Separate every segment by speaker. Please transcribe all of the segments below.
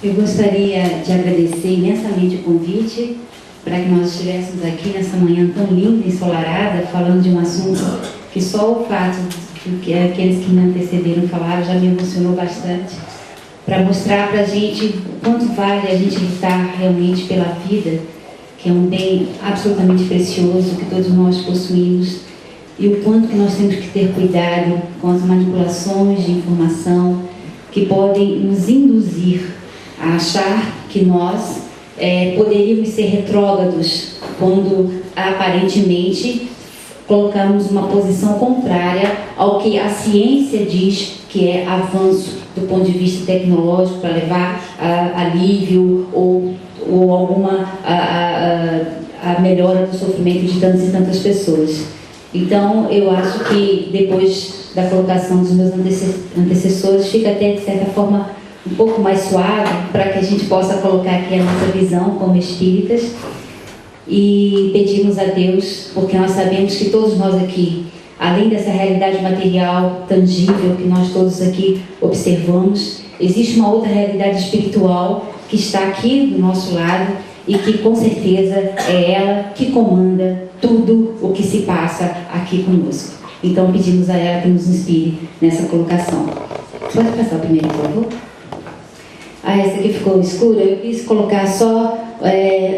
Speaker 1: Eu gostaria de agradecer imensamente o convite para que nós estivéssemos aqui nessa manhã tão linda, ensolarada, falando de um assunto que só o fato de que aqueles que me antecederam falaram já me emocionou bastante, para mostrar para a gente o quanto vale a gente lutar realmente pela vida, que é um bem absolutamente precioso que todos nós possuímos, e o quanto que nós temos que ter cuidado com as manipulações de informação que podem nos induzir a achar que nós poderíamos ser retrógrados quando aparentemente colocamos uma posição contrária ao que a ciência diz que é avanço do ponto de vista tecnológico para levar alívio ou alguma a melhora do sofrimento de tantas e tantas pessoas. Então, eu acho que depois da colocação dos meus antecessores, fica até, de certa forma, um pouco mais suave, para que a gente possa colocar aqui a nossa visão como espíritas e pedimos a Deus, porque nós sabemos que todos nós aqui, além dessa realidade material tangível que nós todos aqui observamos, existe uma outra realidade espiritual que está aqui do nosso lado e que com certeza é ela que comanda tudo o que se passa aqui conosco. Então pedimos a ela que nos inspire nessa colocação. Pode passar o primeiro, por favor? Essa aqui ficou escura. Eu quis colocar só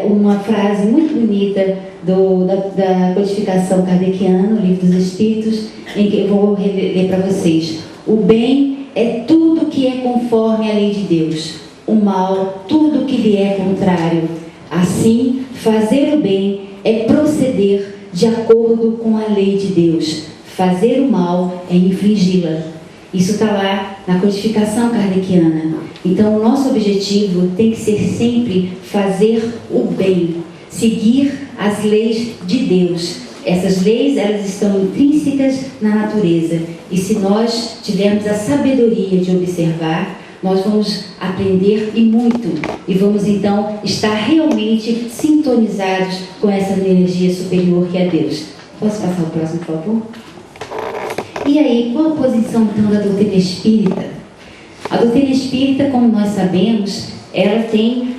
Speaker 1: uma frase muito bonita da codificação kardeciana, o Livro dos Espíritos, em que eu vou ler para vocês. O bem é tudo que é conforme à lei de Deus, o mal, tudo que lhe é contrário. Assim, fazer o bem é proceder de acordo com a lei de Deus. Fazer o mal é infringi-la. Isso está lá na codificação kardeciana. Então, o nosso objetivo tem que ser sempre fazer o bem, seguir as leis de Deus. Essas leis, elas estão intrínsecas na natureza. E se nós tivermos a sabedoria de observar, nós vamos aprender e muito. E vamos, então, estar realmente sintonizados com essa energia superior que é Deus. Posso passar o próximo, por favor? E aí, qual a posição, então, da doutrina espírita? A doutrina espírita, como nós sabemos, ela tem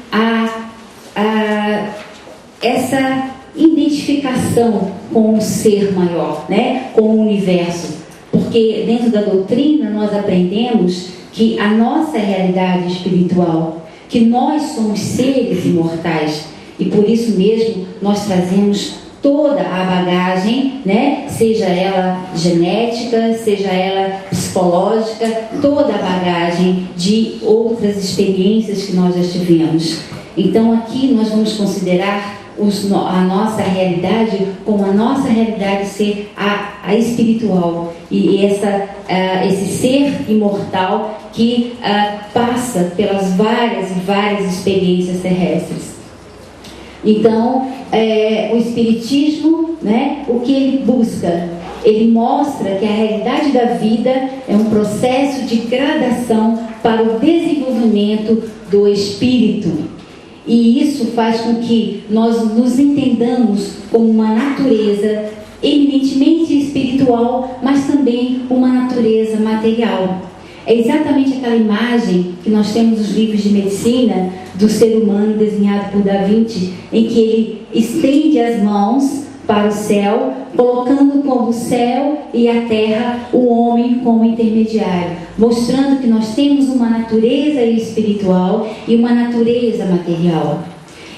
Speaker 1: essa identificação com o ser maior, né? Com o universo. Porque dentro da doutrina nós aprendemos que a nossa realidade espiritual, que nós somos seres imortais, e por isso mesmo nós trazemos toda a bagagem, né? Seja ela genética, seja ela psicológica, toda a bagagem de outras experiências que nós já tivemos. Então aqui nós vamos considerar a nossa realidade como a nossa realidade ser a espiritual e esse ser imortal que passa pelas várias e várias experiências terrestres. Então, o Espiritismo, né, o que ele busca? Ele mostra que a realidade da vida é um processo de gradação para o desenvolvimento do espírito. E isso faz com que nós nos entendamos como uma natureza eminentemente espiritual, mas também uma natureza material. É exatamente aquela imagem que nós temos nos livros de medicina do ser humano desenhado por Da Vinci, em que ele estende as mãos para o céu, colocando como o céu e a terra o homem como intermediário, mostrando que nós temos uma natureza espiritual e uma natureza material.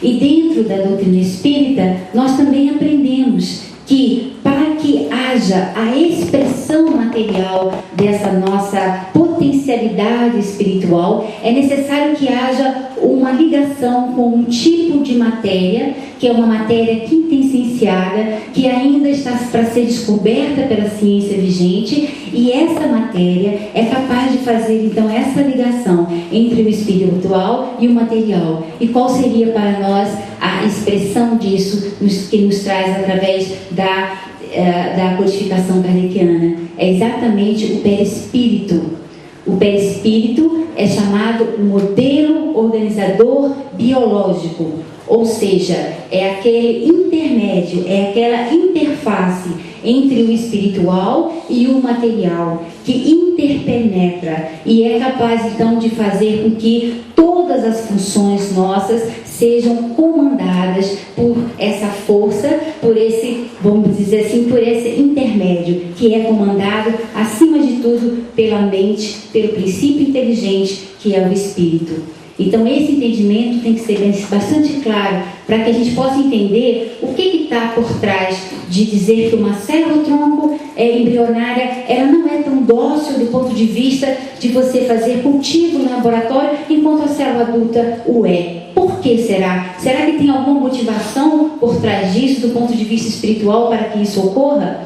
Speaker 1: E dentro da doutrina espírita, nós também aprendemos que para que haja a expressão material dessa nossa potencialidade espiritual, é necessário que haja uma ligação com um tipo de matéria, que é uma matéria quintessenciada, que ainda está para ser descoberta pela ciência vigente, e essa matéria é capaz de fazer então essa ligação entre o espiritual e o material. E qual seria para nós a expressão disso que nos traz através da codificação kardeciana? É exatamente o perispírito. O perispírito é chamado modelo organizador biológico, ou seja, é aquele intermédio, é aquela interface entre o espiritual e o material, que interpenetra e é capaz então de fazer com que todas as funções nossas sejam comandadas por essa força, por esse, vamos dizer assim, por esse intermédio, que é comandado, acima de tudo, pela mente, pelo princípio inteligente, que é o espírito. Então, esse entendimento tem que ser bastante claro, para que a gente possa entender o que está por trás de dizer que uma célula-tronco embrionária, ela não é tão dócil do ponto de vista de você fazer cultivo no laboratório, enquanto a célula adulta o é. Por que será? Será que tem alguma motivação por trás disso, do ponto de vista espiritual, para que isso ocorra?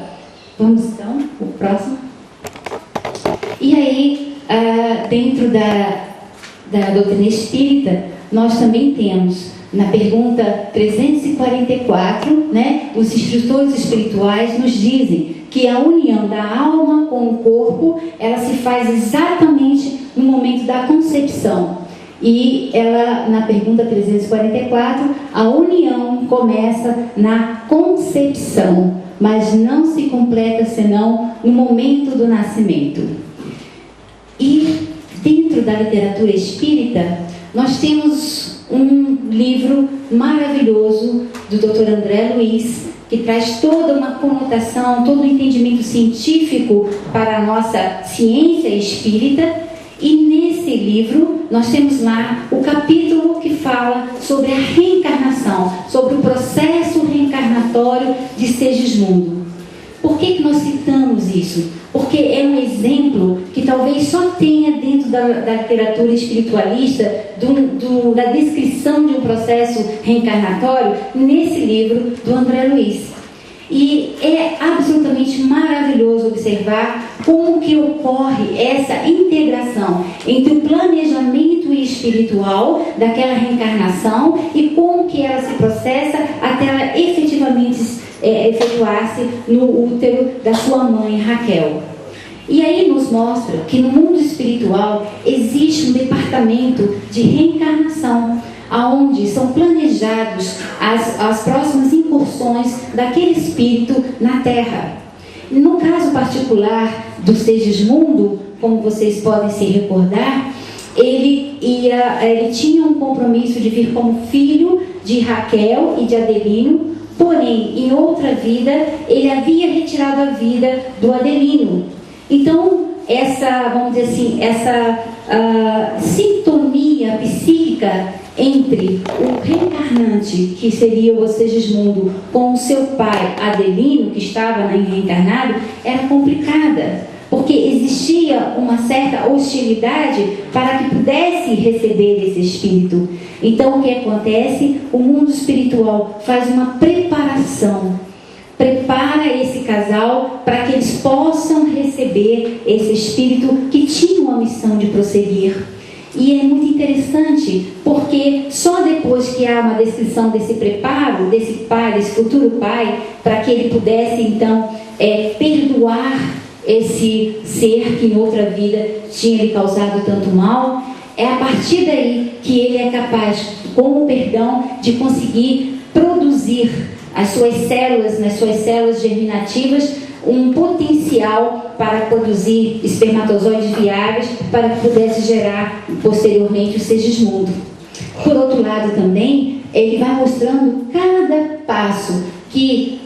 Speaker 1: Vamos então, o próximo. E aí, dentro da doutrina espírita, nós também temos, na pergunta 344, os instrutores espirituais nos dizem que a união da alma com o corpo, ela se faz exatamente no momento da concepção. E ela, na pergunta 344, a união começa na concepção, mas não se completa senão no momento do nascimento. E dentro da literatura espírita, nós temos um livro maravilhoso do Dr. André Luiz, que traz toda uma conotação, todo um entendimento científico para a nossa ciência espírita. E nesse livro, nós temos lá o capítulo que fala sobre a reencarnação, sobre o processo reencarnatório de Segismundo. Por que nós citamos isso? Porque é um exemplo que talvez só tenha dentro da literatura espiritualista, da descrição de um processo reencarnatório, nesse livro do André Luiz. E é absolutamente maravilhoso observar como que ocorre essa integração entre o planejamento espiritual daquela reencarnação e como que ela se processa até ela efetivamente efetuar-se no útero da sua mãe Raquel. E aí nos mostra que no mundo espiritual existe um departamento de reencarnação, aonde são planejados as próximas incursões daquele espírito na Terra. No caso particular do Segismundo, como vocês podem se recordar, ele tinha um compromisso de vir como filho de Raquel e de Adelino, porém, em outra vida, ele havia retirado a vida do Adelino. Então, vamos dizer assim, essa sintonia psíquica entre o reencarnante, que seria o Segismundo, com o seu pai Adelino, que estava reencarnado, era complicada, porque existia uma certa hostilidade para que pudesse receber esse espírito. Então, o que acontece? O mundo espiritual faz uma preparação, prepara esse casal para que eles possam receber esse espírito que tinha uma missão de prosseguir. E é muito interessante, porque só depois que há uma descrição desse preparo, desse pai, desse futuro pai, para que ele pudesse então perdoar esse ser que em outra vida tinha lhe causado tanto mal, é a partir daí que ele é capaz, com o perdão, de conseguir produzir nas suas células germinativas, um potencial para produzir espermatozoides viáveis para que pudesse gerar posteriormente o Segismundo. Por outro lado também, ele vai mostrando cada passo que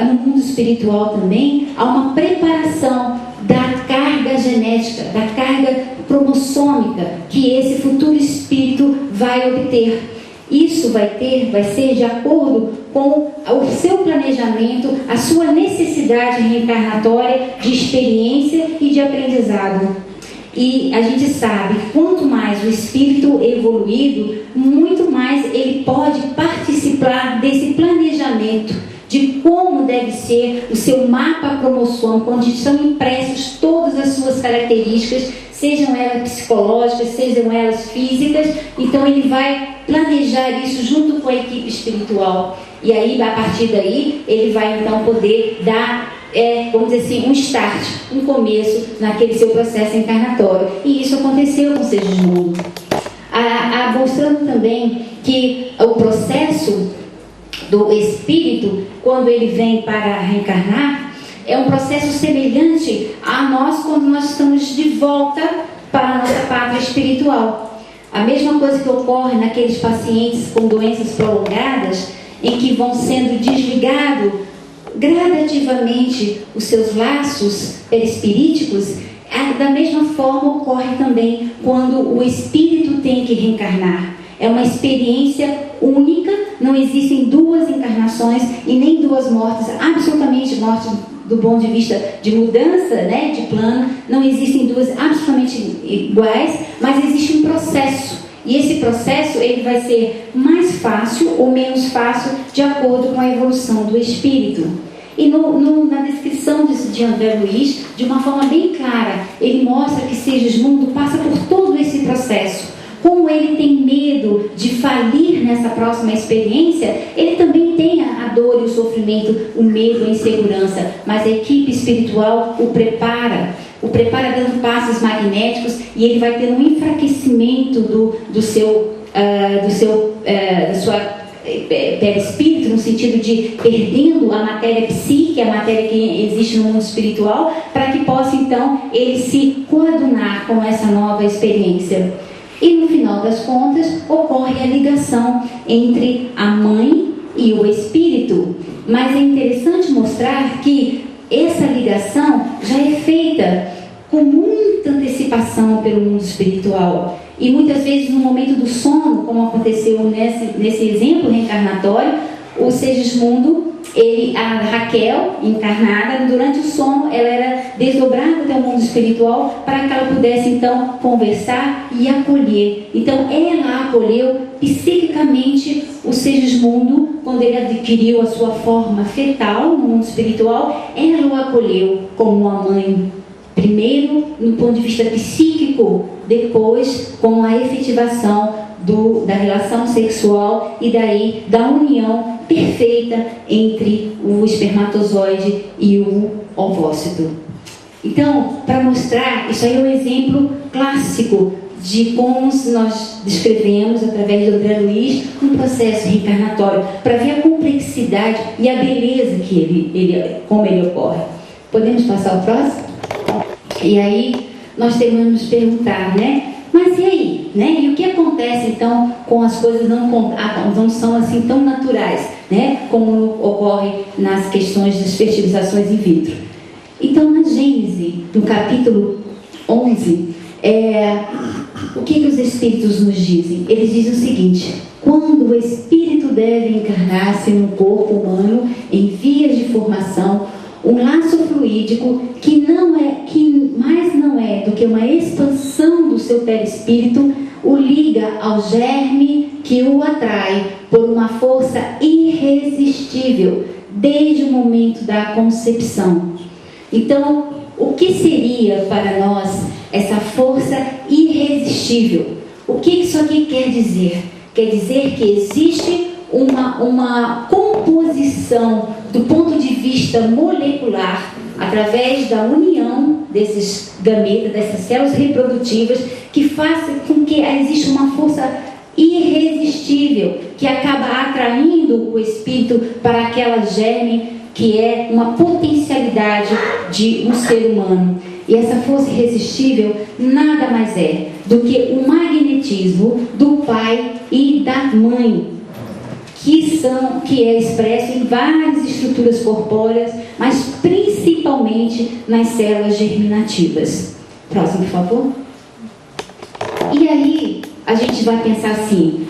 Speaker 1: no mundo espiritual também há uma preparação da carga genética, da carga cromossômica que esse futuro espírito vai obter. Isso vai ser de acordo com o seu planejamento, a sua necessidade reencarnatória de experiência e de aprendizado. E a gente sabe, quanto mais o espírito evoluído, muito mais ele pode participar desse planejamento de como deve ser o seu mapa cromossômico, onde estão impressos todas as suas características, sejam elas psicológicas, sejam elas físicas. Então ele vai planejar isso junto com a equipe espiritual. E aí, a partir daí, ele vai então poder dar, vamos dizer assim, um start, um começo naquele seu processo encarnatório. E isso aconteceu com Segismundo. Mostrando também que o processo do espírito, quando ele vem para reencarnar, é um processo semelhante a nós quando nós estamos de volta para a nossa pátria espiritual. A mesma coisa que ocorre naqueles pacientes com doenças prolongadas, em que vão sendo desligados gradativamente os seus laços perispiríticos, da mesma forma ocorre também quando o espírito tem que reencarnar. É uma experiência única, não existem duas encarnações e nem duas mortes, absolutamente mortes do ponto de vista de mudança, né, de plano, não existem duas absolutamente iguais, mas existe um processo. E esse processo ele vai ser mais fácil ou menos fácil de acordo com a evolução do espírito. E na descrição de André Luiz, de uma forma bem clara, ele mostra que Segismundo passa por todo esse processo. Como ele tem medo de falir nessa próxima experiência, ele também tem a dor e o sofrimento, o medo, a insegurança, mas a equipe espiritual o prepara dando passos magnéticos, e ele vai ter um enfraquecimento da sua perispírito, no sentido de perdendo a matéria psíquica, a matéria que existe no mundo espiritual, para que possa então ele se coadunar com essa nova experiência. E no final das contas ocorre a ligação entre a mãe e o espírito. Mas é interessante mostrar que essa ligação já é feita com muita antecipação pelo mundo espiritual. E muitas vezes no momento do sono, como aconteceu nesse exemplo reencarnatório, o Segismundo, a Raquel, encarnada, durante o sono, ela era desdobrada até o mundo espiritual para que ela pudesse então conversar e acolher. Então ela acolheu psiquicamente o Segismundo quando ele adquiriu a sua forma fetal no mundo espiritual. Ela o acolheu como uma mãe, primeiro no ponto de vista psíquico, depois com a efetivação da relação sexual e daí da união perfeita entre o espermatozoide e o ovócito. Então, para mostrar, isso aí é um exemplo clássico de como nós descrevemos, através de André Luiz, um processo reencarnatório, para ver a complexidade e a beleza que como ele ocorre. Podemos passar ao próximo? E aí, nós temos que nos perguntar, né? Mas e aí? Né? E o que acontece então com as coisas não são assim tão naturais, né? Como ocorre nas questões das fertilizações in vitro? Então, na Gênese, no capítulo 11, o que os Espíritos nos dizem? Eles dizem o seguinte: quando o Espírito deve encarnar-se no corpo humano em vias de formação, um laço fluídico que mais não é do que uma expansão do seu perispírito o liga ao germe que o atrai por uma força irresistível desde o momento da concepção. Então, o que seria para nós essa força irresistível? O que isso aqui quer dizer? Quer dizer que existe uma composição do ponto de vista molecular, através da união desses gametas, dessas células reprodutivas, que faça com que exista uma força irresistível, que acaba atraindo o espírito para aquela germe que é uma potencialidade de um ser humano. E essa força irresistível nada mais é do que o magnetismo do pai e da mãe, que é expresso em várias estruturas corpóreas, mas principalmente nas células germinativas. Próximo, por favor. E aí, a gente vai pensar assim: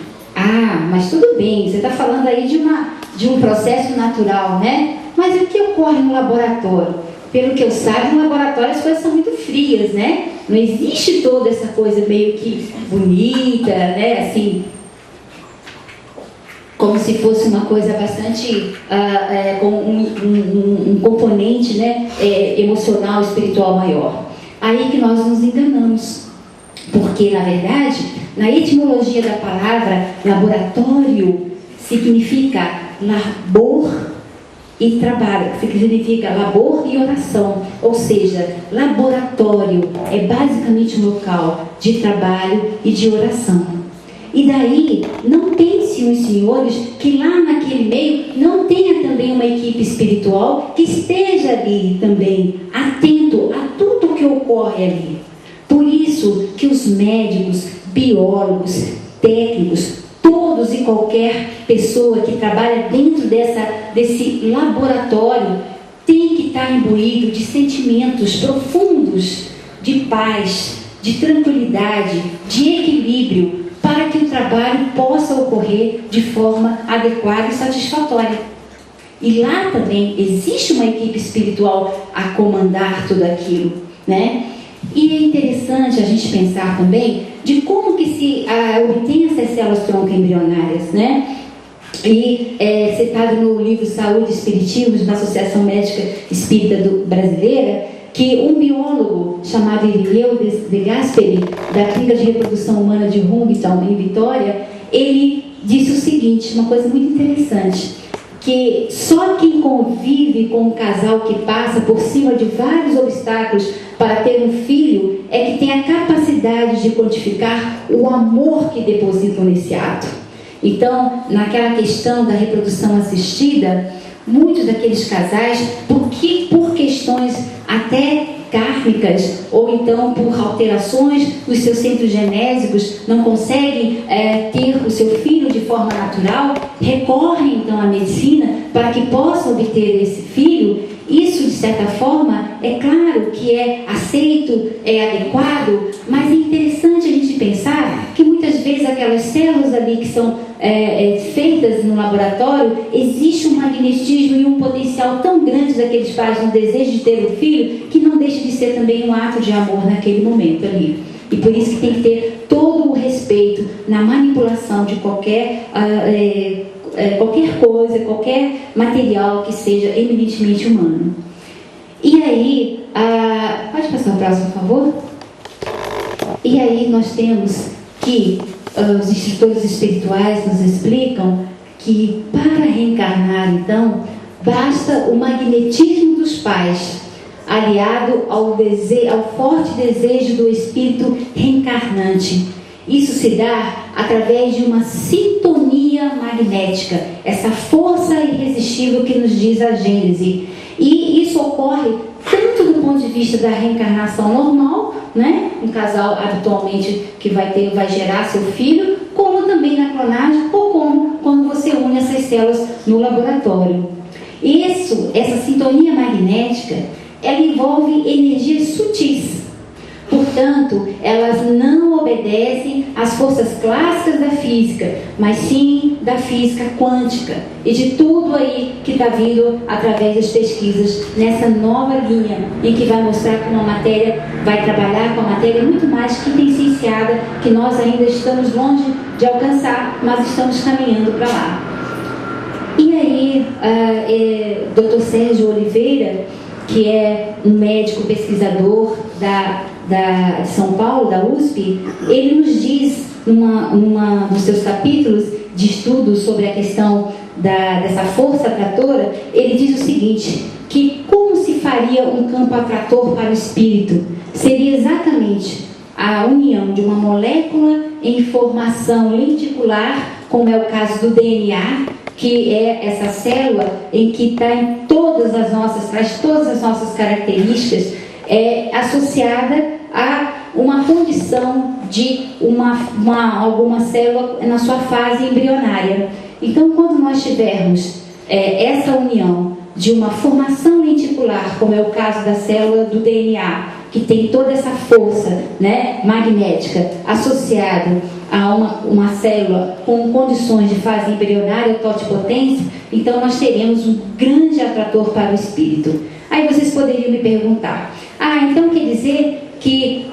Speaker 1: mas tudo bem, você está falando aí de um processo natural, né? Mas o que ocorre no laboratório? Pelo que eu saiba, no laboratório as coisas são muito frias, né? Não existe toda essa coisa meio que bonita, né? Assim, como se fosse uma coisa bastante, com um componente, né, emocional, espiritual maior. Aí que nós nos enganamos, porque na verdade, na etimologia da palavra laboratório, significa labor e trabalho, significa labor e oração, ou seja, laboratório é basicamente um local de trabalho e de oração. E daí, não pense os senhores que lá naquele meio não tenha também uma equipe espiritual que esteja ali também, atento a tudo que ocorre ali. Por isso que os médicos, biólogos, técnicos, todos e qualquer pessoa que trabalha dentro desse laboratório tem que estar imbuído de sentimentos profundos de paz, de tranquilidade, de equilíbrio, para que o trabalho possa ocorrer de forma adequada e satisfatória. E lá também existe uma equipe espiritual a comandar tudo aquilo, né? E é interessante a gente pensar também de como que se obtém essas células-tronco embrionárias, né? E citado no livro Saúde e Espiritismo, da Associação Médica Espírita Brasileira, que um biólogo chamado Irineu de Gasperi, da Clínica de Reprodução Humana de Huntington, em Vitória, ele disse o seguinte, uma coisa muito interessante, que só quem convive com um casal que passa por cima de vários obstáculos para ter um filho é que tem a capacidade de quantificar o amor que depositam nesse ato. Então, naquela questão da reprodução assistida, muitos daqueles casais, por questões até kármicas, ou então por alterações dos seus centros genésicos, não conseguem ter o seu filho de forma natural, recorrem então à medicina para que possam obter esse filho. Isso, de certa forma, é claro que é aceito, é adequado, mas é interessante a gente pensar que muitas vezes aquelas células ali que são feitas no laboratório, existe um magnetismo e um potencial tão grande daqueles pais no desejo de ter um filho, que não deixa de ser também um ato de amor naquele momento ali. E por isso que tem que ter todo o respeito na manipulação de qualquer coisa, qualquer material que seja eminentemente humano. E aí, pode passar o próximo, por favor? E aí nós temos que os instrutores espirituais nos explicam que para reencarnar, então, basta o magnetismo dos pais, aliado ao forte desejo do espírito reencarnante. Isso se dá através de uma sintonia magnética, essa força irresistível que nos diz a Gênese. E isso ocorre tanto do ponto de vista da reencarnação normal, né? Um casal habitualmente que vai gerar seu filho, como também na clonagem, ou como quando você une essas células no laboratório. Essa sintonia magnética, ela envolve energias sutis. Portanto, elas não obedecem às forças clássicas da física, mas sim da física quântica e de tudo aí que está vindo através das pesquisas nessa nova linha em que vai mostrar que uma matéria vai trabalhar com a matéria muito mais quintessenciada, que nós ainda estamos longe de alcançar, mas estamos caminhando para lá. E aí, Dr. Sérgio Oliveira, que é um médico pesquisador de São Paulo, da USP, ele nos diz, numa dos seus capítulos de estudo sobre a questão dessa força atratora, ele diz o seguinte, que como se faria um campo atrator para o espírito? Seria exatamente a união de uma molécula em formação lenticular, como é o caso do DNA, que é essa célula em que traz todas as nossas características, associada a uma condição de alguma célula na sua fase embrionária. Então, quando nós tivermos essa união de uma formação lenticular, como é o caso da célula do DNA, que tem toda essa força, né, magnética associada a uma célula com condições de fase embrionária ou totipotência, então nós teremos um grande atrator para o espírito. Aí vocês poderiam me perguntar, então quer dizer que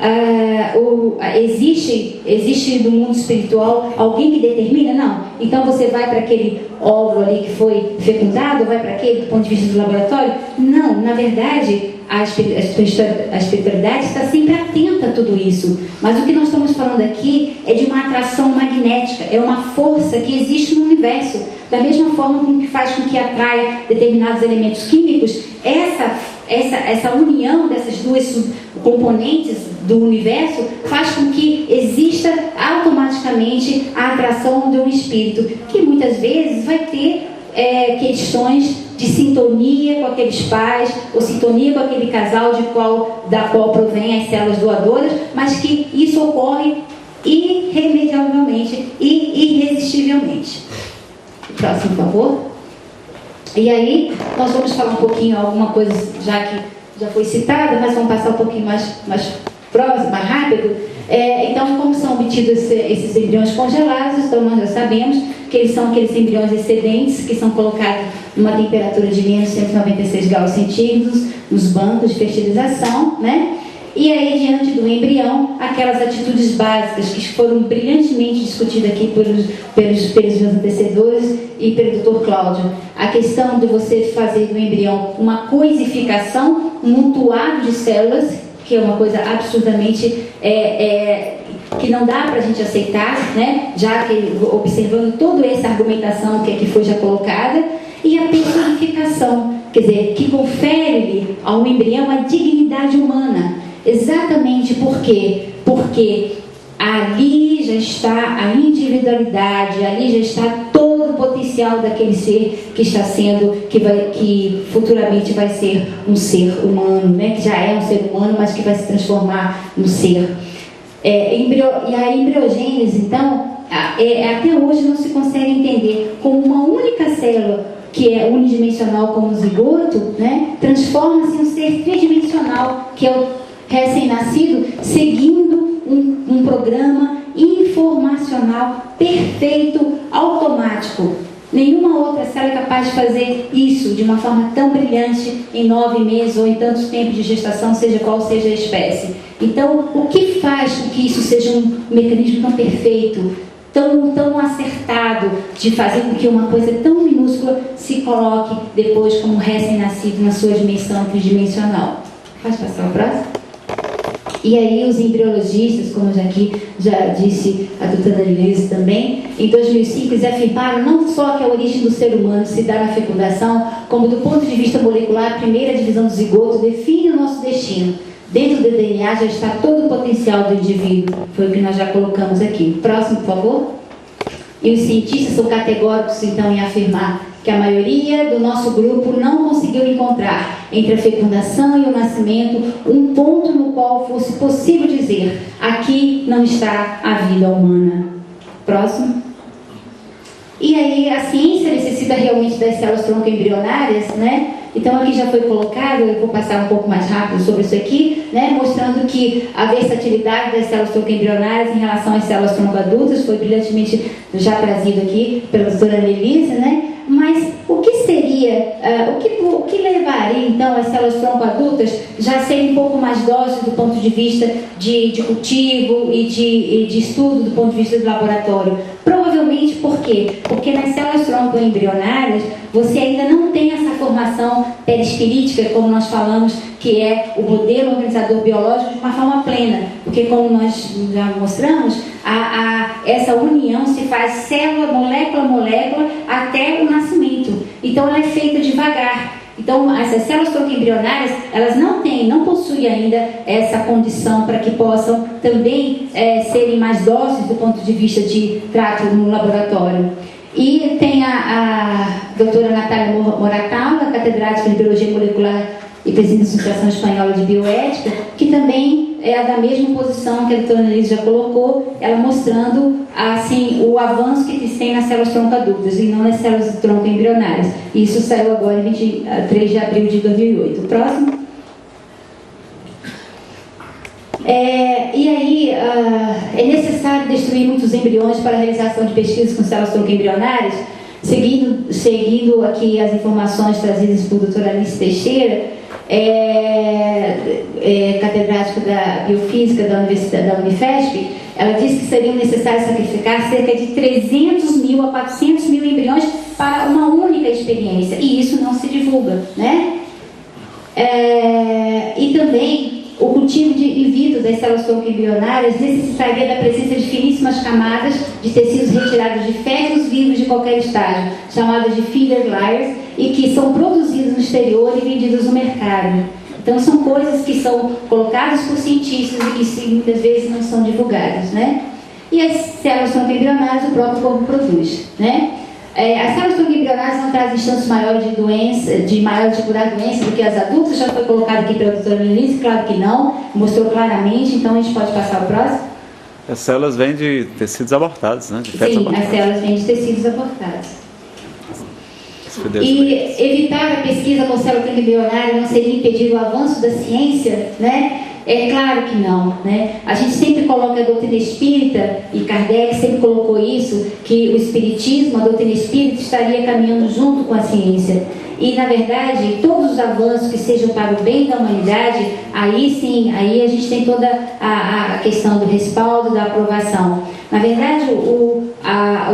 Speaker 1: existe no mundo espiritual alguém que determina? Não. Então você vai para aquele óvulo ali que foi fecundado, vai para aquele do ponto de vista do laboratório? Não, na verdade, a espiritualidade está sempre atenta a tudo isso. Mas o que nós estamos falando aqui é de uma atração magnética, é uma força que existe no universo. Da mesma forma como que faz com que atrai determinados elementos químicos, essa união dessas duas componentes do universo, faz com que exista automaticamente a atração de um espírito, que muitas vezes vai ter questões de sintonia com aqueles pais, ou sintonia com aquele casal da qual provém as células doadoras, mas que isso ocorre irremediavelmente e irresistivelmente. Próximo, por favor. E aí, nós vamos falar um pouquinho, alguma coisa, já que já foi citada, mas vamos passar um pouquinho mais próximo, mais rápido. Então, como são obtidos esses embriões congelados? Então, nós já sabemos que eles são aqueles embriões excedentes que são colocados numa temperatura de menos 196 graus centígrados nos bancos de fertilização, né? E aí, diante do embrião, aquelas atitudes básicas que foram brilhantemente discutidas aqui pelos meus antecessores e pelo Dr. Cláudio. A questão de você fazer do embrião uma coisificação, um mutuado de células, que é uma coisa absurdamente que não dá para a gente aceitar, né? Já que observando toda essa argumentação que aqui foi já colocada, e a personificação, quer dizer, que confere ao embrião a dignidade humana. Exatamente por quê? Porque ali já está a individualidade, ali já está todo o potencial daquele ser que está sendo, que futuramente vai ser um ser humano, né? Que já é um ser humano, mas que vai se transformar no ser. E a embriogênese, então, até hoje não se consegue entender como uma única célula, que é unidimensional como o zigoto, né? Transforma-se em um ser tridimensional, que é o recém-nascido, seguindo um programa informacional perfeito, automático. Nenhuma outra célula é capaz de fazer isso de uma forma tão brilhante em 9 meses ou em tantos tempos de gestação, seja qual seja a espécie. Então, o que faz com que isso seja um mecanismo tão perfeito, tão acertado, de fazer com que uma coisa tão minúscula se coloque depois como recém-nascido na sua dimensão tridimensional? Pode passar o próximo? E aí os embriologistas, como já disse a doutora Lilise também, em 2005 eles afirmaram não só que a origem do ser humano se dá na fecundação, como do ponto de vista molecular, a primeira divisão do zigoto define o nosso destino. Dentro do DNA já está todo o potencial do indivíduo, foi o que nós já colocamos aqui. Próximo, por favor. E os cientistas são categóricos, então, em afirmar que a maioria do nosso grupo não conseguiu encontrar, entre a fecundação e o nascimento, um ponto no qual fosse possível dizer: aqui não está a vida humana. Próximo. E aí, a ciência necessita realmente das células tronco-embrionárias, né? Então, aqui já foi colocado, eu vou passar um pouco mais rápido sobre isso aqui, né? Mostrando que a versatilidade das células tronco-embrionárias em relação às células tronco-adultas foi brilhantemente já trazido aqui pela doutora Lelise, né? Mas o que seria, o que levaria então as células tronco-adultas já a serem um pouco mais dóceis do ponto de vista de cultivo e de estudo do ponto de vista do laboratório? Provavelmente por quê? Porque nas células tronco-embrionárias você ainda não tem essa formação perispirítica, como nós falamos, que é o modelo organizador biológico, de uma forma plena. Porque, como nós já mostramos, essa união se faz célula, molécula a molécula, até o nascimento. Então, ela é feita devagar. Então, essas células tronco-embrionárias, elas não possuem ainda essa condição para que possam também serem mais dóceis do ponto de vista de trato no laboratório. E tem a doutora Natália Moratala, catedrática de Biologia Molecular e presidente da Associação Espanhola de Bioética, que também é da mesma posição que a doutora Annelise já colocou, ela mostrando assim, o avanço que se tem nas células tronco-adultas e não nas células tronco-embrionárias. Isso saiu agora em 23 de abril de 2008. Próximo. E aí, é necessário destruir muitos embriões para a realização de pesquisas com células tronco-embrionárias, seguindo aqui as informações trazidas por doutora Alice Teixeira, catedrática da Biofísica da Unifesp. Ela disse que seriam necessários sacrificar cerca de 300 mil a 400 mil embriões para uma única experiência, e isso não se divulga, né? E também o cultivo in vitro das células tronco-embrionárias necessitaria da presença de finíssimas camadas de tecidos retirados de fetos vivos de qualquer estágio, chamadas de feeder layers, e que são produzidos no exterior e vendidos no mercado. Então são coisas que são colocadas por cientistas e que muitas vezes não são divulgadas, né? E as células tronco-embrionárias o próprio corpo produz, né? As células tronco-embrionárias não trazem chances maiores de doença, de maior de curar doença do que as adultas. Já foi colocado aqui pela doutora Melissa, claro que não, mostrou claramente, então a gente pode passar ao próximo.
Speaker 2: As células vêm de tecidos abortados, né? De fetos
Speaker 1: Sim,
Speaker 2: abortados.
Speaker 1: as células vêm de tecidos abortados. E evitar a pesquisa com célula tronco-embrionária não seria impedir o avanço da ciência, né? É claro que não, né? A gente sempre coloca a doutrina espírita, e Kardec sempre colocou isso, que o espiritismo, a doutrina espírita, estaria caminhando junto com a ciência. E, na verdade, todos os avanços que sejam para o bem da humanidade, aí sim, aí a gente tem toda a questão do respaldo, da aprovação. Na verdade, a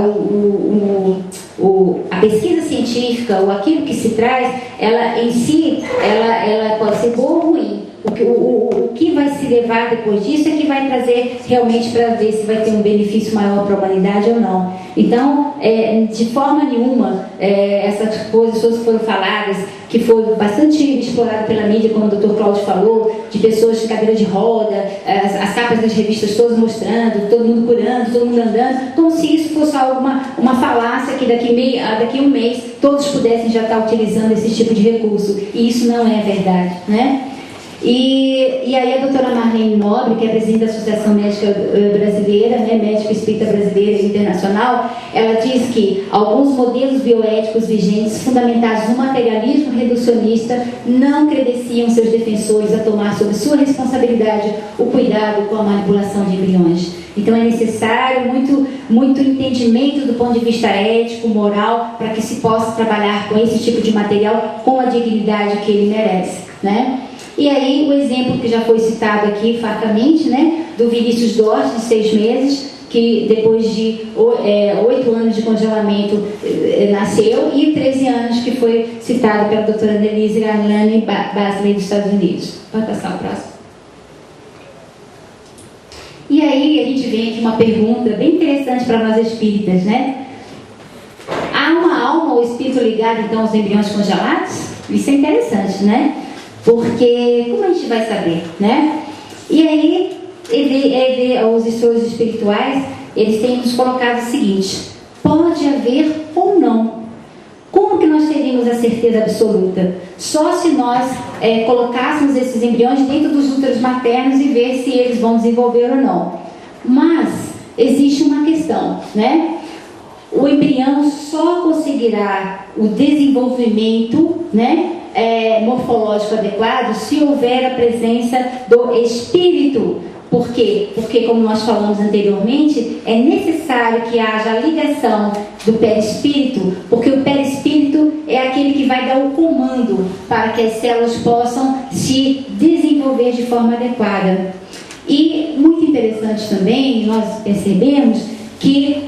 Speaker 1: pesquisa científica, ou aquilo que se traz, ela em si, ela pode ser boa ou ruim. O que vai se levar depois disso é que vai trazer realmente para ver se vai ter um benefício maior para a humanidade ou não. Então, de forma nenhuma, essas coisas foram faladas, que foi bastante explorado pela mídia, como o Dr. Cláudio falou, de pessoas de cadeira de roda, as capas das revistas todas mostrando, todo mundo curando, todo mundo andando, como se isso fosse uma falácia que daqui a um mês todos pudessem já estar utilizando esse tipo de recurso. E isso não é verdade, né? E aí a doutora Marlene Nobre, que é presidente da Associação Médica Brasileira, né, Médica Espírita Brasileira e Internacional, ela diz que alguns modelos bioéticos vigentes, fundamentados no materialismo reducionista, não credenciam seus defensores a tomar sob sua responsabilidade o cuidado com a manipulação de embriões. Então é necessário muito entendimento do ponto de vista ético, moral, para que se possa trabalhar com esse tipo de material com a dignidade que ele merece, né? E aí o exemplo que já foi citado aqui fartamente, né, do Vinícius Dorte, de 6 meses, que depois de 8 anos de congelamento nasceu, e 13 anos que foi citado pela doutora Denise Garlani Basley dos Estados Unidos. Pode passar o próximo. E aí a gente vem aqui uma pergunta bem interessante para nós espíritas, né? Há uma alma ou espírito ligado então aos embriões congelados? Isso é interessante, né? Porque como a gente vai saber, né? E aí os estudos espirituais, eles têm nos colocado o seguinte: pode haver ou não. Como que nós teríamos a certeza absoluta? Só se nós colocássemos esses embriões dentro dos úteros maternos e ver se eles vão desenvolver ou não. Mas existe uma questão, né? O embrião só conseguirá o desenvolvimento, né, morfológico adequado se houver a presença do espírito. Por quê? Porque, como nós falamos anteriormente, é necessário que haja a ligação do perispírito, porque o perispírito é aquele que vai dar o comando para que as células possam se desenvolver de forma adequada. E muito interessante também, nós percebemos que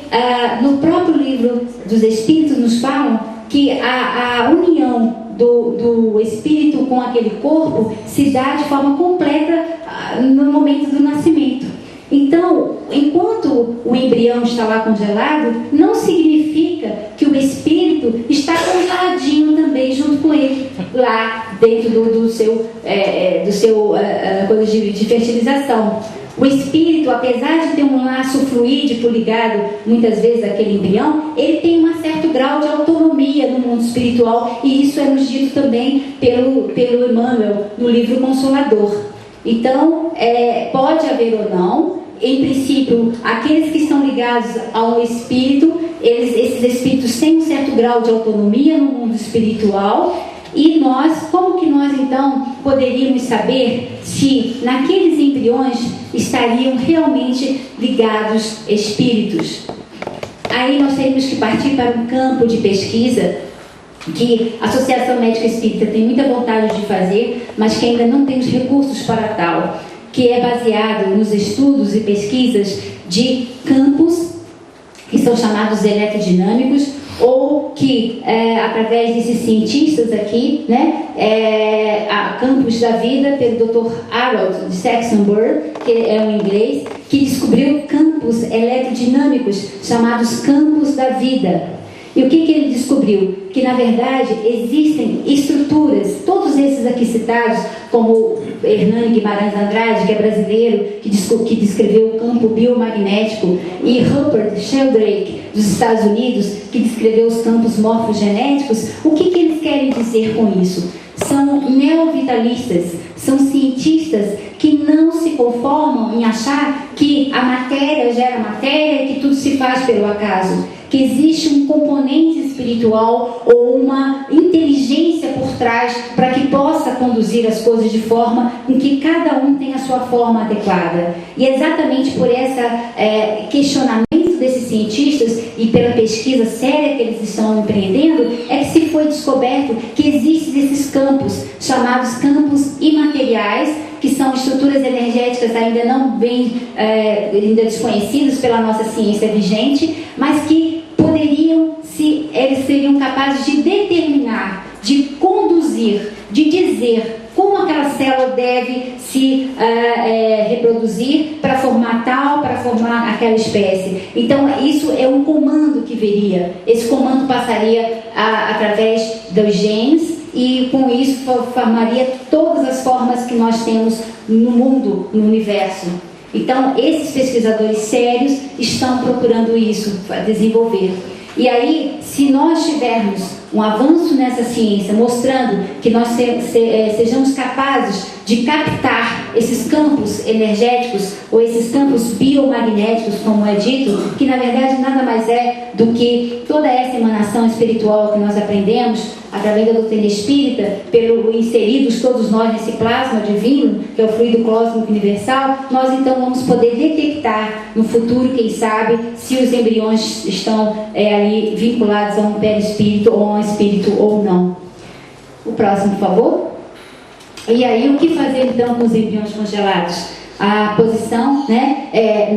Speaker 1: no próprio livro dos Espíritos nos falam que a união do espírito com aquele corpo se dá de forma completa no momento do nascimento. Então, enquanto o embrião está lá congelado, não significa que o espírito está congeladinho também junto com ele, lá dentro do seu coisa de fertilização. O espírito, apesar de ter um laço fluídico ligado muitas vezes àquele embrião, ele tem um certo grau de autonomia no mundo espiritual, e isso é nos dito também pelo Emmanuel no livro Consolador. Então, pode haver ou não. Em princípio, aqueles que estão ligados ao espírito, esses espíritos têm um certo grau de autonomia no mundo espiritual. E como que nós então poderíamos saber se naqueles embriões estariam realmente ligados espíritos? Aí nós teríamos que partir para um campo de pesquisa que a Associação Médica Espírita tem muita vontade de fazer, mas que ainda não tem os recursos para tal, que é baseado nos estudos e pesquisas de campos que são chamados eletrodinâmicos, ou que, através desses cientistas aqui, né, a Campos da Vida, pelo Dr. Harold de Saxonburg, que é um inglês, que descobriu campos eletrodinâmicos chamados campos da vida. E o que ele descobriu? Que, na verdade, existem estruturas, todos esses aqui citados, como Hernani Guimarães Andrade, que é brasileiro, que descreveu o campo biomagnético, e Rupert Sheldrake, dos Estados Unidos, que descreveu os campos morfogenéticos. O que eles querem dizer com isso? São neovitalistas, são cientistas que não se conformam em achar que a matéria gera matéria, que tudo se faz pelo acaso, que existe um componente espiritual ou uma inteligência por trás para que possa conduzir as coisas de forma em que cada um tenha a sua forma adequada. E exatamente por esse questionamento desses cientistas e pela pesquisa séria que eles estão empreendendo, é que se foi descoberto que existem esses campos, chamados campos imateriais, que são estruturas energéticas ainda não bem ainda desconhecidas pela nossa ciência vigente, mas que poderiam, se eles seriam capazes de determinar, de conduzir, de dizer como aquela célula deve se reproduzir para formar tal, para formar aquela espécie. Então, isso é um comando que viria. Esse comando passaria através dos genes e, com isso, formaria todas as formas que nós temos no mundo, no universo. Então, esses pesquisadores sérios estão procurando isso, desenvolver. E aí, se nós tivermos um avanço nessa ciência, mostrando que nós sejamos capazes de captar esses campos energéticos ou esses campos biomagnéticos, como é dito, que na verdade nada mais é do que toda essa emanação espiritual que nós aprendemos através da doutrina espírita, inseridos todos nós nesse plasma divino, que é o fluido cósmico universal, nós então vamos poder detectar no futuro, quem sabe, se os embriões estão ali vinculados a um perispírito ou a um espírito ou não. O próximo, por favor. E aí, o que fazer então com os embriões congelados? A posição,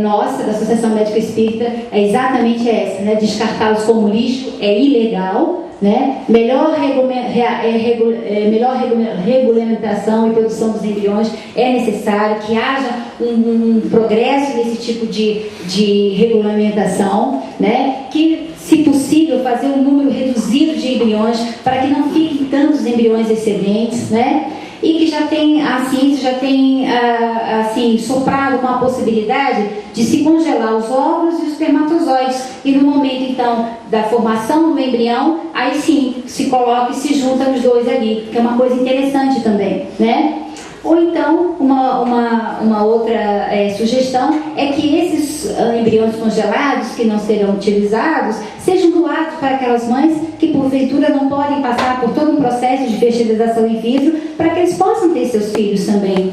Speaker 1: nossa, da Associação Médica Espírita, é exatamente essa, descartá-los como lixo é ilegal, melhor regulamentação e produção dos embriões é necessário, que haja um progresso nesse tipo de regulamentação, que, se possível, fazer um número reduzido de embriões para que não fiquem tantos embriões excedentes, e que a ciência já tem soprado com a possibilidade de se congelar os óvulos e os espermatozoides, e no momento então da formação do embrião, aí sim se coloca e se junta os dois ali, que é uma coisa interessante também, Ou então, uma outra sugestão é que esses embriões congelados que não serão utilizados sejam doados para aquelas mães que porventura não podem passar por todo um processo de fertilização in vitro, para que eles possam ter seus filhos também,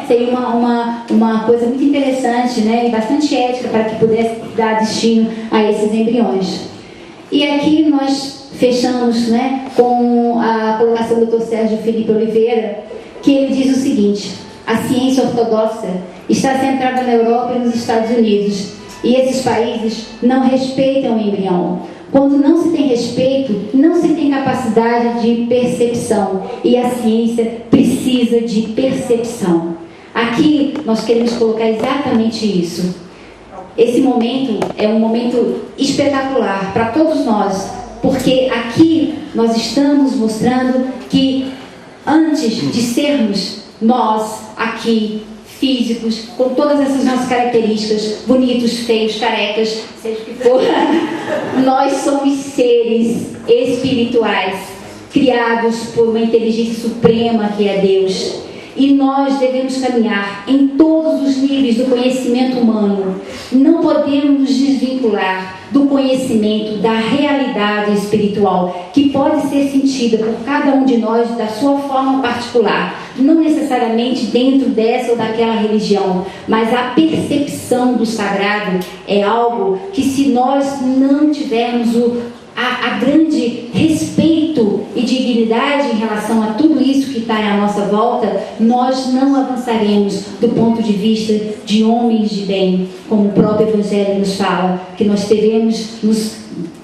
Speaker 1: Seria uma coisa muito interessante, e bastante ética para que pudesse dar destino a esses embriões. E aqui nós fechamos, com a colocação do Dr. Sérgio Felipe Oliveira, que ele diz o seguinte: a ciência ortodoxa está centrada na Europa e nos Estados Unidos, e esses países não respeitam o embrião. Quando não se tem respeito, não se tem capacidade de percepção, e a ciência precisa de percepção. Aqui nós queremos colocar exatamente isso. Esse momento é um momento espetacular para todos nós, porque aqui nós estamos mostrando que antes de sermos nós aqui, físicos, com todas essas nossas características, bonitos, feios, carecas, seja o que for, nós somos seres espirituais, criados por uma inteligência suprema que é Deus. E nós devemos caminhar em todos os níveis do conhecimento humano. Não podemos nos desvincular do conhecimento da realidade espiritual, que pode ser sentida por cada um de nós da sua forma particular, não necessariamente dentro dessa ou daquela religião, mas a percepção do sagrado é algo que, se nós não tivermos a grande respeito e dignidade em relação a tudo isso que está à nossa volta, nós não avançaremos do ponto de vista de homens de bem, como o próprio Evangelho nos fala, que nós devemos nos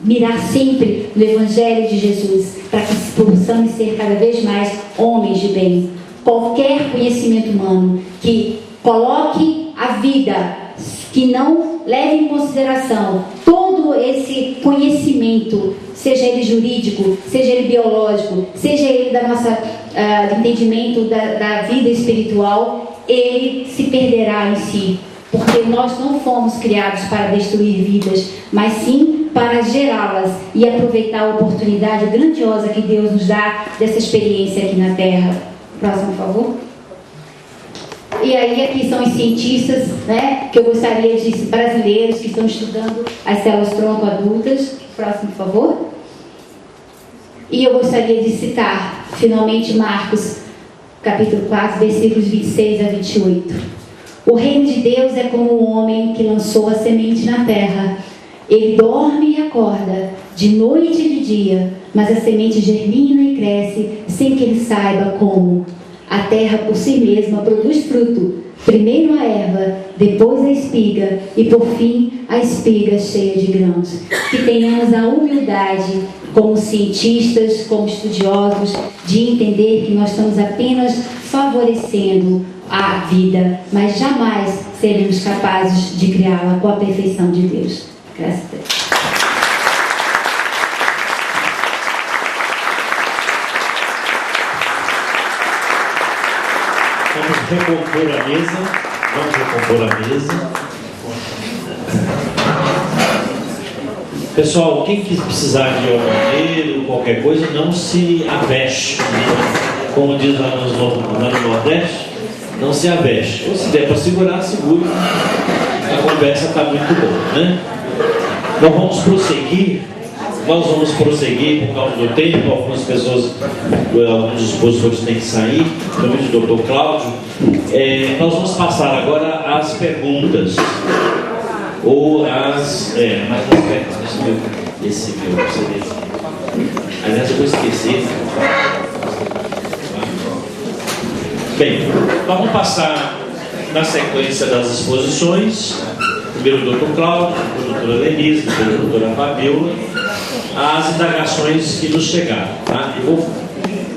Speaker 1: mirar sempre no Evangelho de Jesus, para que possamos ser cada vez mais homens de bem. Qualquer conhecimento humano que coloque a vida que não leve em consideração todo esse conhecimento, seja ele jurídico, seja ele biológico, seja ele da nossa do entendimento da vida espiritual, ele se perderá em si, porque nós não fomos criados para destruir vidas, mas sim para gerá-las e aproveitar a oportunidade grandiosa que Deus nos dá dessa experiência aqui na Terra. Próximo, por favor. E aí aqui são os cientistas, né, que eu gostaria de brasileiros que estão estudando as células tronco adultas. Próximo, por favor. E eu gostaria de citar, finalmente, Marcos, capítulo 4, versículos 26 a 28. O reino de Deus é como um homem que lançou a semente na terra. Ele dorme e acorda, de noite e de dia, mas a semente germina e cresce sem que ele saiba como. A terra por si mesma produz fruto, primeiro a erva, depois a espiga e por fim a espiga cheia de grãos. Que tenhamos a humildade, como cientistas, como estudiosos, de entender que nós estamos apenas favorecendo a vida, mas jamais seremos capazes de criá-la com a perfeição de Deus. Graças a Deus.
Speaker 3: Vamos recompor a mesa. Pessoal, quem precisar de banheiro, qualquer coisa, não se aveste. Como diz lá no Nordeste, não se aveste. Ou se der para segurar, segure. A conversa está muito boa, né? Então vamos prosseguir. Nós vamos prosseguir por causa do tempo. Algumas pessoas, alguns expositores têm que sair, principalmente o Dr. Cláudio. Nós vamos passar agora às perguntas. Ou as. Mas não espera, esse meu CD. Aliás, eu vou esquecer. Bem, nós vamos passar na sequência das exposições. Primeiro o Dr. Cláudio, depois a doutora Lenise, depois a doutora Fabiola, as indagações que nos chegaram. Tá?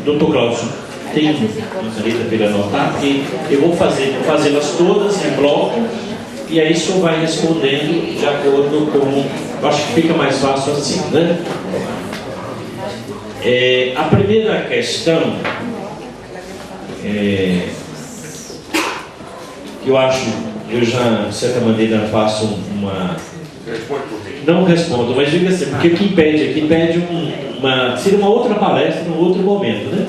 Speaker 3: Dr. Cláudio, tem uma caneta para ele anotar, porque eu vou fazê-las todas em bloco, e aí o senhor vai respondendo de acordo com. Eu acho que fica mais fácil assim, né? A primeira questão, eu acho, eu já, de certa maneira, faço uma. Não respondo, mas diga assim, porque o que impede aqui seria uma outra palestra, num outro momento, né?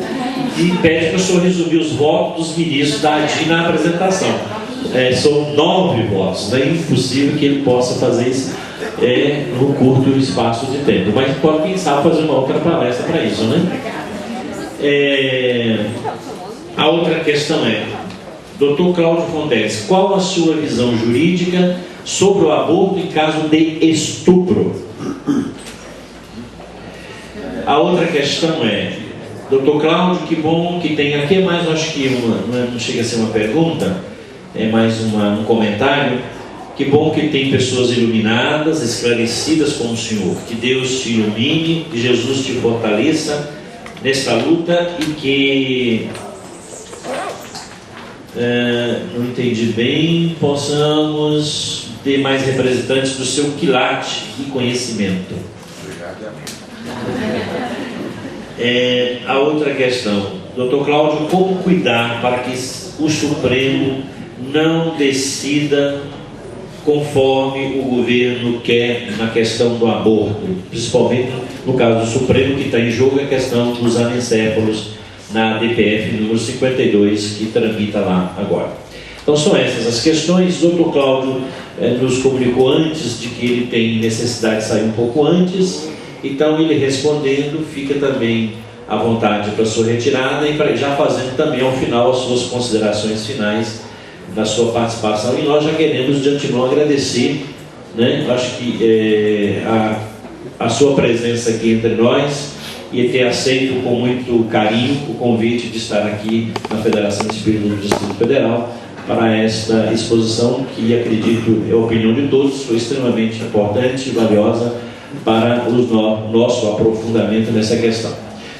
Speaker 3: E impede que o senhor resumir os votos dos ministros da ADI na apresentação. São 9 votos, é impossível que ele possa fazer isso no curto espaço de tempo, mas pode, quem sabe, fazer uma outra palestra para isso, né? A outra questão Dr. Cláudio Fontes, qual a sua visão jurídica sobre o aborto em caso de estupro? A outra questão Dr. Cláudio, que bom que tem aqui, mais acho que não chega a ser uma pergunta, é mais um comentário. Que bom que tem pessoas iluminadas, esclarecidas como o senhor. Que Deus te ilumine, que Jesus te fortaleça nesta luta e que, não entendi bem, possamos ter mais representantes do seu quilate e conhecimento. A outra questão, Dr. Cláudio, como cuidar para que o Supremo não decida conforme o governo quer na questão do aborto, principalmente no caso do Supremo, que está em jogo a questão dos anencéfalos na DPF número 52, que tramita lá agora. Então são essas as questões. O Dr. Cláudio nos comunicou antes de que ele tem necessidade de sair um pouco antes, então ele respondendo, fica também à vontade para a sua retirada e já fazendo também ao final as suas considerações finais da sua participação, e nós já queremos de antemão agradecer, né? Acho que a sua presença aqui entre nós e ter aceito com muito carinho o convite de estar aqui na Federação Espírita do Distrito Federal para esta exposição, que acredito, é a opinião de todos, foi extremamente importante e valiosa para o nosso aprofundamento nessa questão.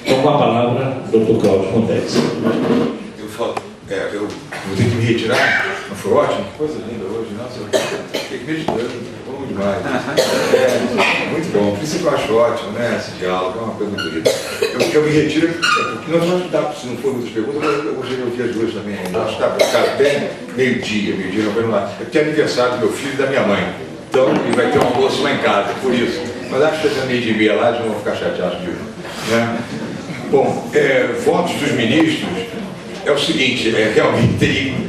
Speaker 3: Então, com a palavra, Dr. Cláudio Fontes.
Speaker 4: Eu vou ter que me retirar, não foi ótimo? Que coisa linda hoje, nossa, tem que meditando, bom demais. Muito bom, por isso que eu acho ótimo, né, esse diálogo, é uma coisa muito bonita. O que eu me retiro é porque nós vamos dar, se não for muitas perguntas, eu gostaria de ouvir as duas também ainda. Acho que está até meio-dia, não vendo lá. É porque é aniversário do meu filho e da minha mãe, então ele vai ter um almoço lá em casa, por isso. Mas acho que está meio de meia lá, eles não vão ficar chateados comigo, né? Bom, votos dos ministros é o seguinte, realmente tem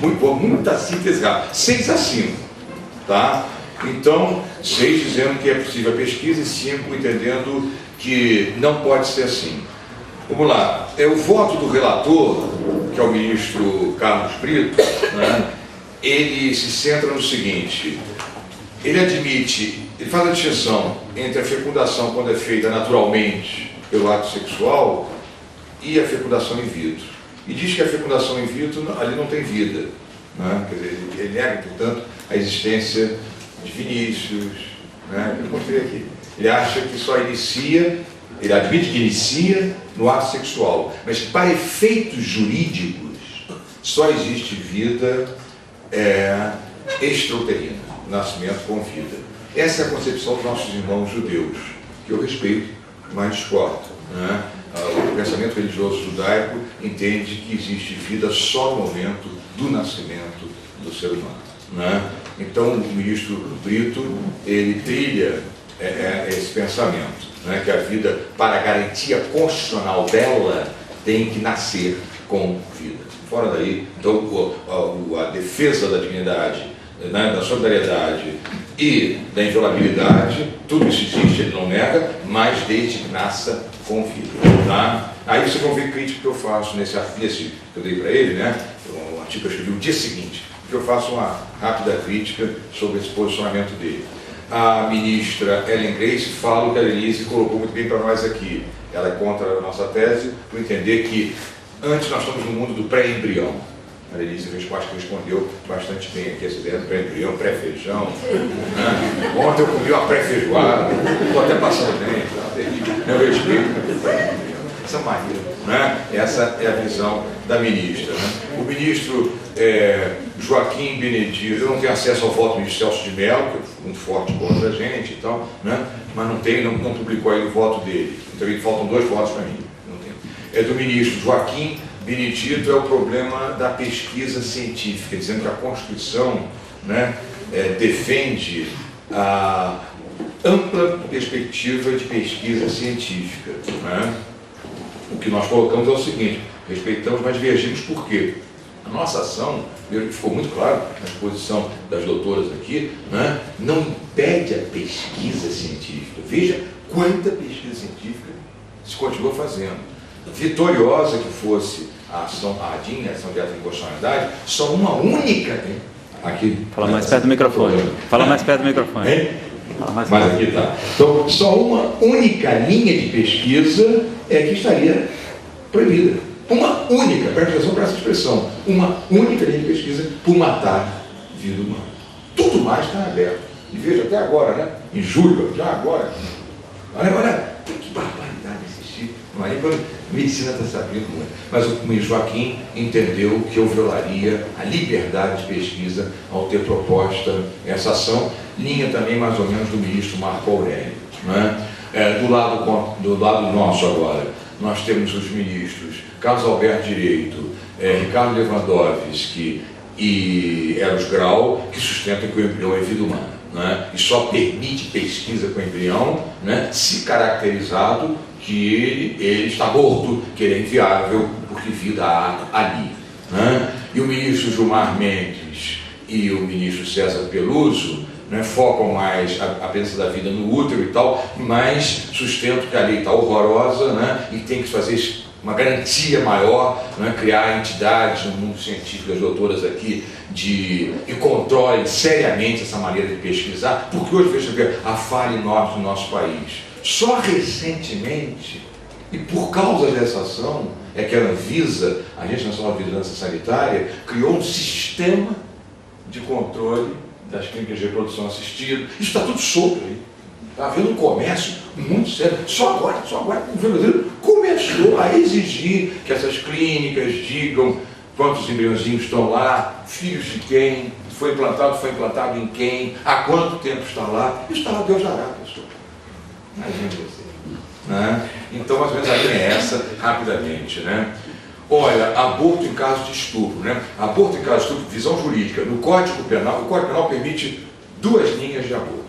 Speaker 4: muita síntese rápida, 6-5, tá? Então, 6 dizendo que é possível a pesquisa e 5 entendendo que não pode ser assim. Vamos lá, o voto do relator, que é o ministro Carlos Brito, né, ele se centra no seguinte, ele admite, ele faz a distinção entre a fecundação quando é feita naturalmente pelo ato sexual e a fecundação in vitro. E diz que a fecundação in vitro ali não tem vida, né? Quer dizer, ele nega, portanto, a existência de Vinícius, né? Eu mostrei aqui. Ele acha que só inicia, ele admite que inicia no ato sexual, mas para efeitos jurídicos só existe vida extrauterina, nascimento com vida. Essa é a concepção dos nossos irmãos judeus, que eu respeito, mas discordo, né? O pensamento religioso judaico entende que existe vida só no momento do nascimento do ser humano, né? Então o ministro Brito, ele trilha esse pensamento, né? Que a vida, para a garantia constitucional dela, tem que nascer com vida. Fora daí, então a defesa da dignidade, né, da solidariedade e da inviolabilidade, tudo isso existe, ele não nega, mas desde que nasça com vida, tá? Aí vocês vão ver crítica que eu faço nesse que eu dei para ele, né? Um artigo que eu escrevi no dia seguinte, que eu faço uma rápida crítica sobre esse posicionamento dele. A ministra Ellen Grace fala o que a Denise colocou muito bem para nós aqui. Ela é contra a nossa tese, por entender que antes nós estamos no mundo do pré-embrião. A Denise acho que respondeu bastante bem aqui essa ideia do pré-embrião, pré-feijão, né? Ontem eu comi uma pré-feijoada, estou até passando bem, eu respeito essa maneira, né? Essa é a visão da ministra, né? O ministro Joaquim Benedito, eu não tenho acesso ao voto do ministro Celso de Mello, que é muito forte contra a gente e tal, né? Mas não publicou aí o voto dele, então faltam 2 votos para mim. Não tem. É do ministro Joaquim Benedito, é o problema da pesquisa científica, dizendo que a Constituição, né, defende a ampla perspectiva de pesquisa científica, né? O que nós colocamos é o seguinte, respeitamos, mas divergimos por quê? A nossa ação, ficou muito claro na exposição das doutoras aqui, né, não impede a pesquisa científica. Veja quanta pesquisa científica se continua fazendo. Vitoriosa que fosse a ação, a ADIM, a ação direta de inconstitucionalidade, só uma única, hein? Aqui.
Speaker 2: Fala mais perto do microfone. Fala mais perto do microfone.
Speaker 4: Hein? Mas aqui está. Então, só uma única linha de pesquisa que estaria proibida. Uma única, presta atenção para essa expressão, uma única linha de pesquisa por matar vida humana. Tudo mais está aberto. E veja até agora, né? Em julho, já agora. Olha, que barbaridade existir. Não é nem quando a medicina está sabendo muito. Mas o Joaquim entendeu que eu violaria a liberdade de pesquisa ao ter proposta essa ação, linha também mais ou menos do ministro Marco Aurélio, né? Do lado nosso agora, nós temos os ministros Carlos Alberto Direito, Ricardo Lewandowski e Eros Grau, que sustentam que o embrião é vida humana, né? E só permite pesquisa com o embrião, né, se caracterizado que ele está morto, que ele é inviável, porque vida há ali, né? E o ministro Gilmar Mendes e o ministro César Peluso, né, focam mais a presença da vida no útero e tal, mas sustentam que a lei está horrorosa, né, e tem que fazer uma garantia maior, né, criar entidades no mundo científico, as doutoras aqui, que controlem seriamente essa maneira de pesquisar, porque hoje, veja bem, a falha enorme do nosso país. Só recentemente, e por causa dessa ação, é que a Anvisa, a Agência Nacional de Vigilância Sanitária, criou um sistema de controle das clínicas de reprodução assistida. Isso está tudo solto aí. Está havendo um comércio muito sério. Só agora o governo brasileiro começou a exigir que essas clínicas digam quantos embriãozinhos estão lá, filhos de quem, foi implantado em quem, há quanto tempo está lá, isso está lá, Deus dará, pessoal. Imagina você. Né? Então, mais ou menos a linha é essa, rapidamente. Né? Olha, aborto em caso de estupro. Né? Aborto em caso de estupro, visão jurídica. No Código Penal, o Código Penal permite 2 linhas de aborto.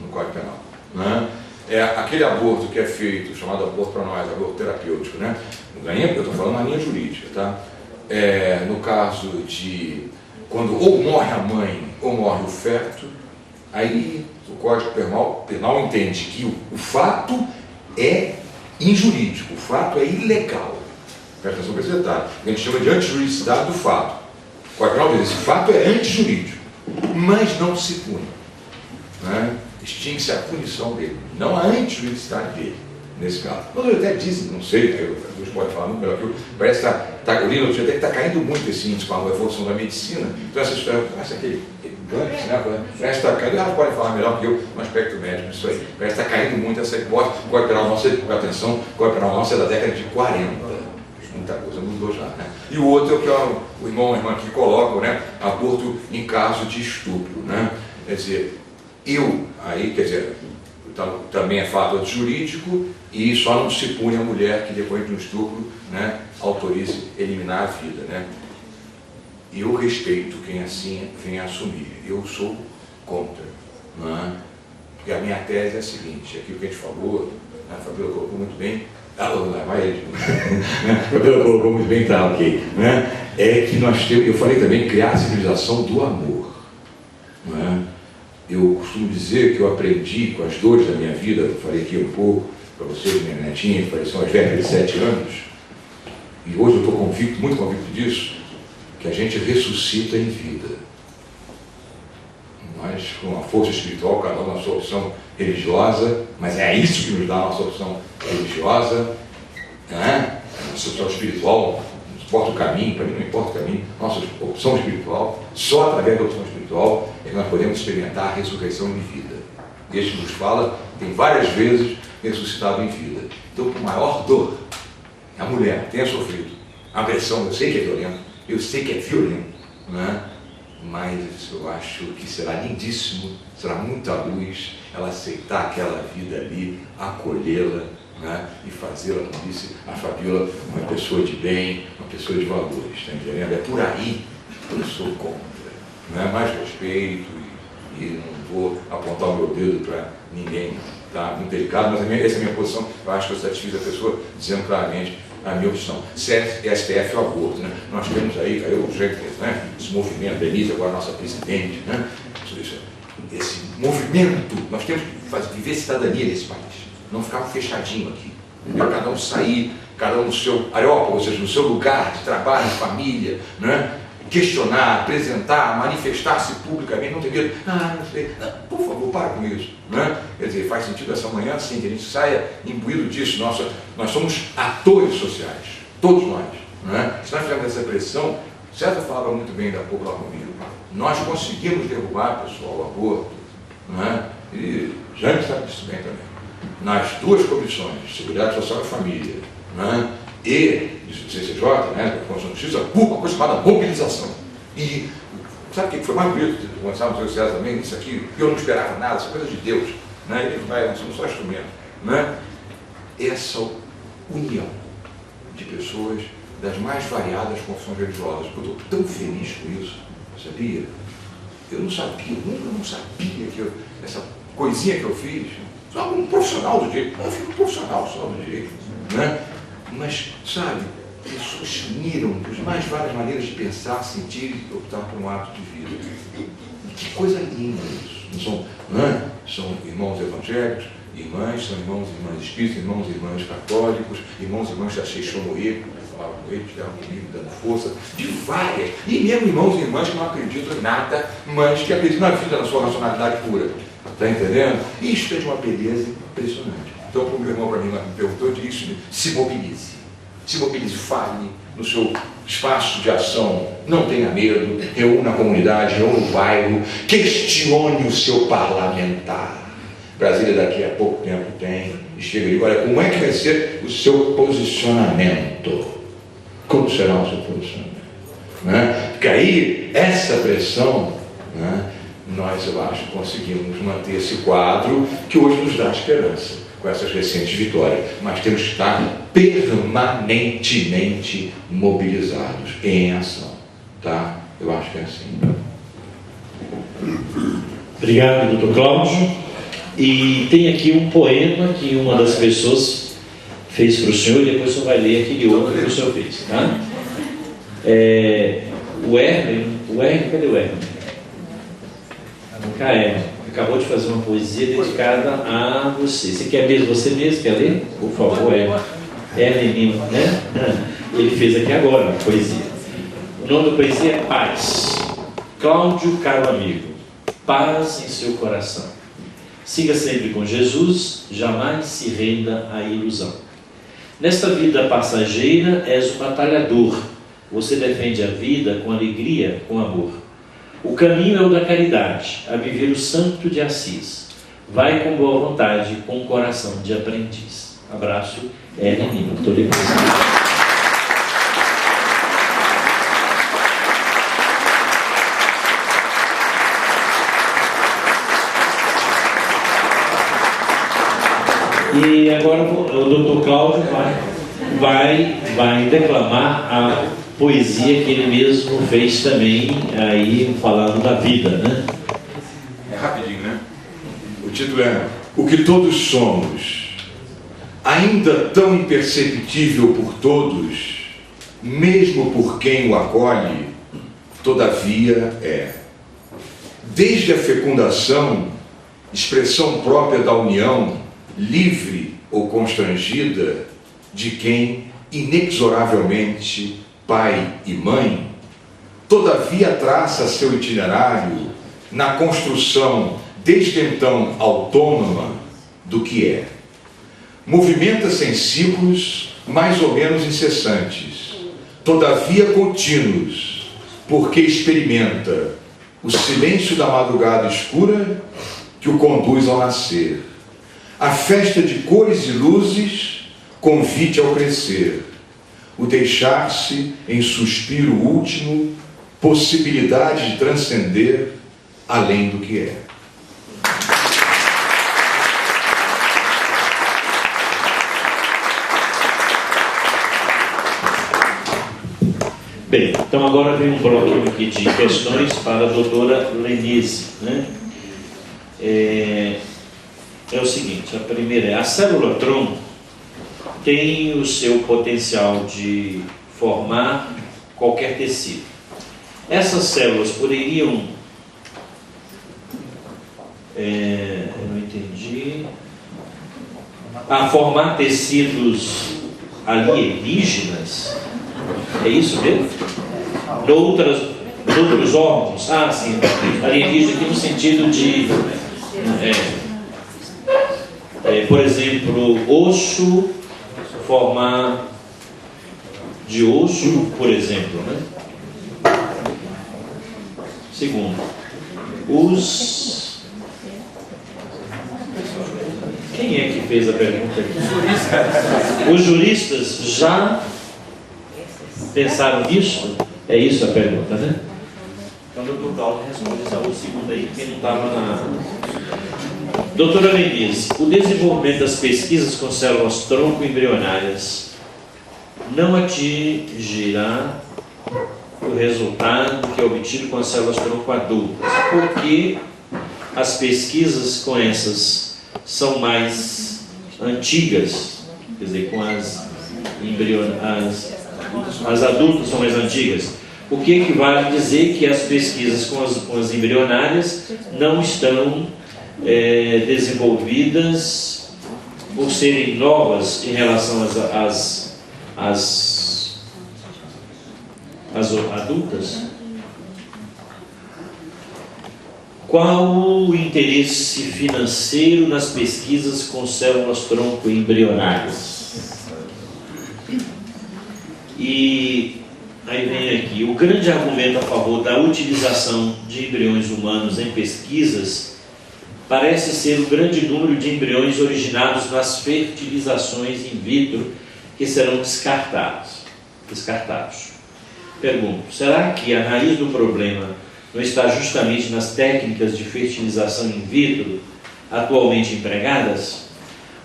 Speaker 4: No Código Penal. Né? É aquele aborto que é feito, chamado aborto para nós, aborto terapêutico. Né? Eu estou falando na linha jurídica. Tá? No caso de quando ou morre a mãe ou morre o feto, aí o Código Penal entende que o fato é injurídico, o fato é ilegal. Presta atenção para esse detalhe. A gente chama de antijuridicidade do fato. O Código Penal diz: esse fato é antijurídico, mas não se pune. Né? Extingue-se a punição dele, não a antijuridicidade dele, nesse caso. Quando ele até diz, não sei, Deus pode falar muito melhor que eu, parece que eu li no dia até que está caindo muito esse índice com a evolução da medicina. Então essa história, parece aquele Gantz, né? Parece que está caindo, ela pode falar melhor que eu no aspecto médico, isso aí. Parece que está caindo muito essa hipótese. O Código Penal nosso, atenção, o Código Penal nosso é da década de 40. Muita coisa mudou já. Né? E o outro é o que o irmão e a irmã aqui colocam, né? Aborto em caso de estupro. Né? Quer dizer, também é fato jurídico e só não se pune a mulher que depois de um estupro, né, autorize eliminar a vida. Né? Eu respeito quem assim vem assumir. Eu sou contra. Né? Porque a minha tese é a seguinte, aquilo que a gente falou, a Fabíola colocou muito bem, a Fabíola colocou muito bem, tá, ok. Né? É que nós temos, eu falei também, criar a civilização do amor. Né? Eu costumo dizer que eu aprendi com as dores da minha vida, eu falei aqui um pouco para vocês, minha netinha, que pareceu umas velhas de 7 anos, e hoje eu estou convicto, muito convicto disso, que a gente ressuscita em vida. Nós, com a força espiritual, cada um na sua opção religiosa, mas é isso que nos dá a nossa opção religiosa, né? A nossa opção espiritual, não importa o caminho, para mim não importa o caminho, nossa opção espiritual, só através da opção espiritual é que nós podemos experimentar a ressurreição em vida. Este que nos fala tem várias vezes ressuscitado em vida. Então, por maior dor a mulher tenha sofrido, a agressão, eu sei que é violento, eu sei que é violento, né? Mas eu acho que será lindíssimo, será muita luz ela aceitar aquela vida ali, acolhê-la, né? E fazê-la, como disse a Fabíola, uma pessoa de bem, uma pessoa de valores, está entendendo? É por aí que eu sou contra, né? Mais respeito e não vou apontar o meu dedo para ninguém, tá? Muito delicado, mas essa é a minha posição. Eu acho que eu satisfiz a pessoa dizendo claramente a minha opção. STF é o aborto, né? Nós temos aí, caiu o jeito, né? Esse movimento, Denise, agora a nossa presidente, né? Esse movimento, nós temos que viver cidadania nesse país, não ficar fechadinho aqui, entendeu? Cada um sair, cada um no seu areópago, ou seja, no seu lugar de trabalho, família, né? Questionar, apresentar, manifestar-se publicamente, não ter medo, não sei, por favor, para com isso. Né? Quer dizer, faz sentido essa manhã, sim, que a gente saia imbuído disso. Nós somos atores sociais, todos nós. Né? Se nós fizermos essa pressão, César falava muito bem da pouco lá comigo, nós conseguimos derrubar, pessoal, o aborto, né? E Jânio sabe disso bem também. Nas 2 comissões, Seguridade Social e Família, né? E do CCJ, né, da Constituição de Justiça, uma coisa chamada mobilização. E sabe o que foi mais bonito? Gonçalo, o César também, isso aqui, eu não esperava nada, isso é coisa de Deus. Né? Ele vai, nós somos só instrumento. Né? Essa união de pessoas das mais variadas confissões religiosas. Eu estou tão feliz com isso, sabia? Eu não sabia, eu não sabia que essa coisinha que eu fiz, só um profissional do direito, eu fui um profissional só do direito. Né? Mas, sabe, pessoas se uniram das mais várias maneiras de pensar, sentir e optar por um ato de vida. E que coisa linda isso. Não são, né? São irmãos evangélicos, irmãs, são irmãos e irmãs espíritas, irmãos e irmãs católicos, irmãos e irmãs da Seixonoê, que estavam comigo, dando força, de várias, e mesmo irmãos e irmãs que não acreditam em nada, mas que acreditam na vida, na sua racionalidade pura. Está entendendo? Isso é de uma beleza impressionante. Então, como o meu irmão para mim me perguntou, eu disse: se mobilize. Se mobilize, fale no seu espaço de ação, não tenha medo, reúna a comunidade, reúna o bairro, questione o seu parlamentar. Brasília daqui a pouco tempo tem, e chega e diz: olha, como é que vai ser o seu posicionamento? Como será o seu posicionamento? Né? Porque aí, essa pressão né, nós, eu acho, conseguimos manter esse quadro que hoje nos dá esperança com essas recentes vitórias, mas temos que estar permanentemente mobilizados em ação, tá? Eu acho que é assim.
Speaker 3: Obrigado, doutor Cláudio. E tem aqui um poema que uma das pessoas fez para o senhor, e depois o senhor vai ler aquele outro que o senhor fez, tá? O Hermes, cadê o Hermes? Acabou de fazer uma poesia dedicada a você. Você quer mesmo, você mesmo quer ler? Por favor, menino, né? Ele fez aqui agora a poesia. O nome da poesia é Paz. Cláudio, caro amigo, paz em seu coração. Siga sempre com Jesus, jamais se renda à ilusão. Nesta vida passageira és um batalhador. Você defende a vida com alegria, com amor. O caminho é o da caridade, a viver o santo de Assis. Vai com boa vontade, com o coração de aprendiz. Abraço, menino, estou lhe E agora o doutor Cláudio vai declamar a poesia que ele mesmo fez também, aí falando da vida, né?
Speaker 4: É rapidinho, né? O título é O que todos somos, ainda tão imperceptível por todos, mesmo por quem o acolhe, todavia é. Desde a fecundação, expressão própria da união, livre ou constrangida, de quem inexoravelmente pai e mãe, todavia traça seu itinerário na construção desde então autônoma do que é. Movimenta-se em ciclos mais ou menos incessantes, todavia contínuos, porque experimenta o silêncio da madrugada escura que o conduz ao nascer. A festa de cores e luzes convite ao crescer, o deixar-se em suspiro último, possibilidade de transcender além do que é.
Speaker 3: Bem, então agora vem um bloco aqui de questões para a doutora Lenise, né? É o seguinte, a primeira é: a célula-tronco tem o seu potencial de formar qualquer tecido. Essas células poderiam, eu não entendi, formar tecidos alienígenas? É isso mesmo? Noutros órgãos? Ah, sim, alienígena aqui no sentido de, por exemplo, osso, formar de osso, por exemplo, né? Segundo, quem é que fez a pergunta aqui? Os juristas já pensaram nisso? É isso a pergunta, né? Então o doutor Cláudio responde só o segundo aí, porque não estava na... Doutora Lenise, o desenvolvimento das pesquisas com células-tronco embrionárias não atingirá o resultado que é obtido com as células-tronco adultas, porque as pesquisas com essas são mais antigas, quer dizer, com as adultas são mais antigas, o que equivale a dizer que as pesquisas com as embrionárias não estão desenvolvidas por serem novas em relação às adultas? Qual o interesse financeiro nas pesquisas com células-tronco embrionárias? E aí vem aqui, o grande argumento a favor da utilização de embriões humanos em pesquisas parece ser o grande número de embriões originados nas fertilizações in vitro que serão descartados. Pergunto, será que a raiz do problema não está justamente nas técnicas de fertilização in vitro atualmente empregadas?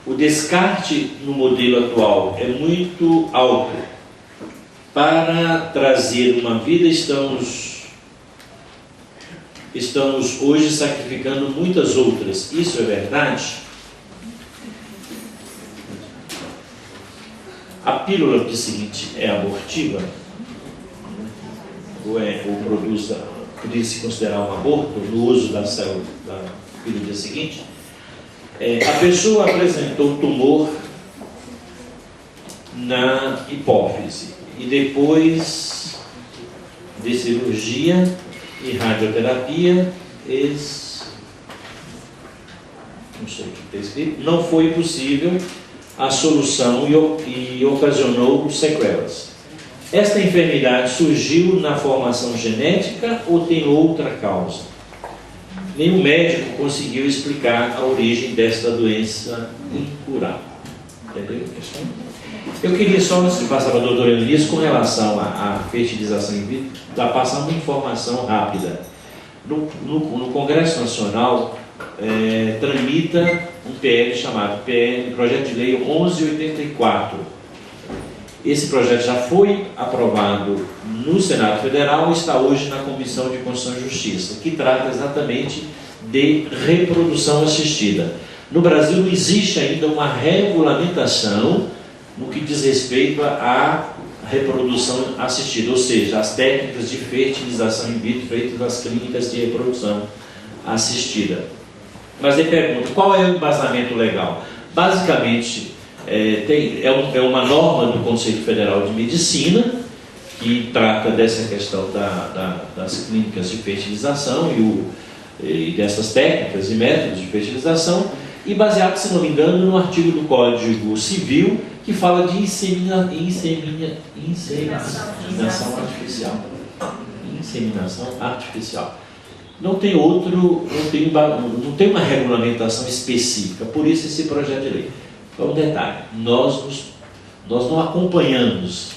Speaker 3: O descarte no modelo atual é muito alto. Para trazer uma vida, estamos hoje sacrificando muitas outras. Isso é verdade? A pílula que seguinte é abortiva? Ou poderia se considerar um aborto no uso da célula da pílula seguinte? A pessoa apresentou tumor na hipófise e depois de cirurgia e radioterapia, não sei o que está escrito, não foi possível a solução e ocasionou sequelas. Esta enfermidade surgiu na formação genética ou tem outra causa? Nenhum médico conseguiu explicar a origem desta doença incurável. Entendeu a questão? Eu queria só, antes de passar para a doutora Eunice, com relação à fertilização in vitro, passar uma informação rápida. No Congresso Nacional, tramita um PL chamado Projeto de Lei 1184. Esse projeto já foi aprovado no Senado Federal e está hoje na Comissão de Constituição e Justiça, que trata exatamente de reprodução assistida. No Brasil não existe ainda uma regulamentação no que diz respeito à reprodução assistida, ou seja, as técnicas de fertilização in vitro feitas nas clínicas de reprodução assistida. Mas ele pergunta, qual é o embasamento legal? Basicamente, é uma norma do Conselho Federal de Medicina que trata dessa questão das clínicas de fertilização e dessas técnicas e métodos de fertilização, e baseado, se não me engano, no artigo do Código Civil que fala de inseminação artificial. Inseminação artificial. Não tem uma regulamentação específica, por isso esse projeto de lei. Então, um detalhe, nós não acompanhamos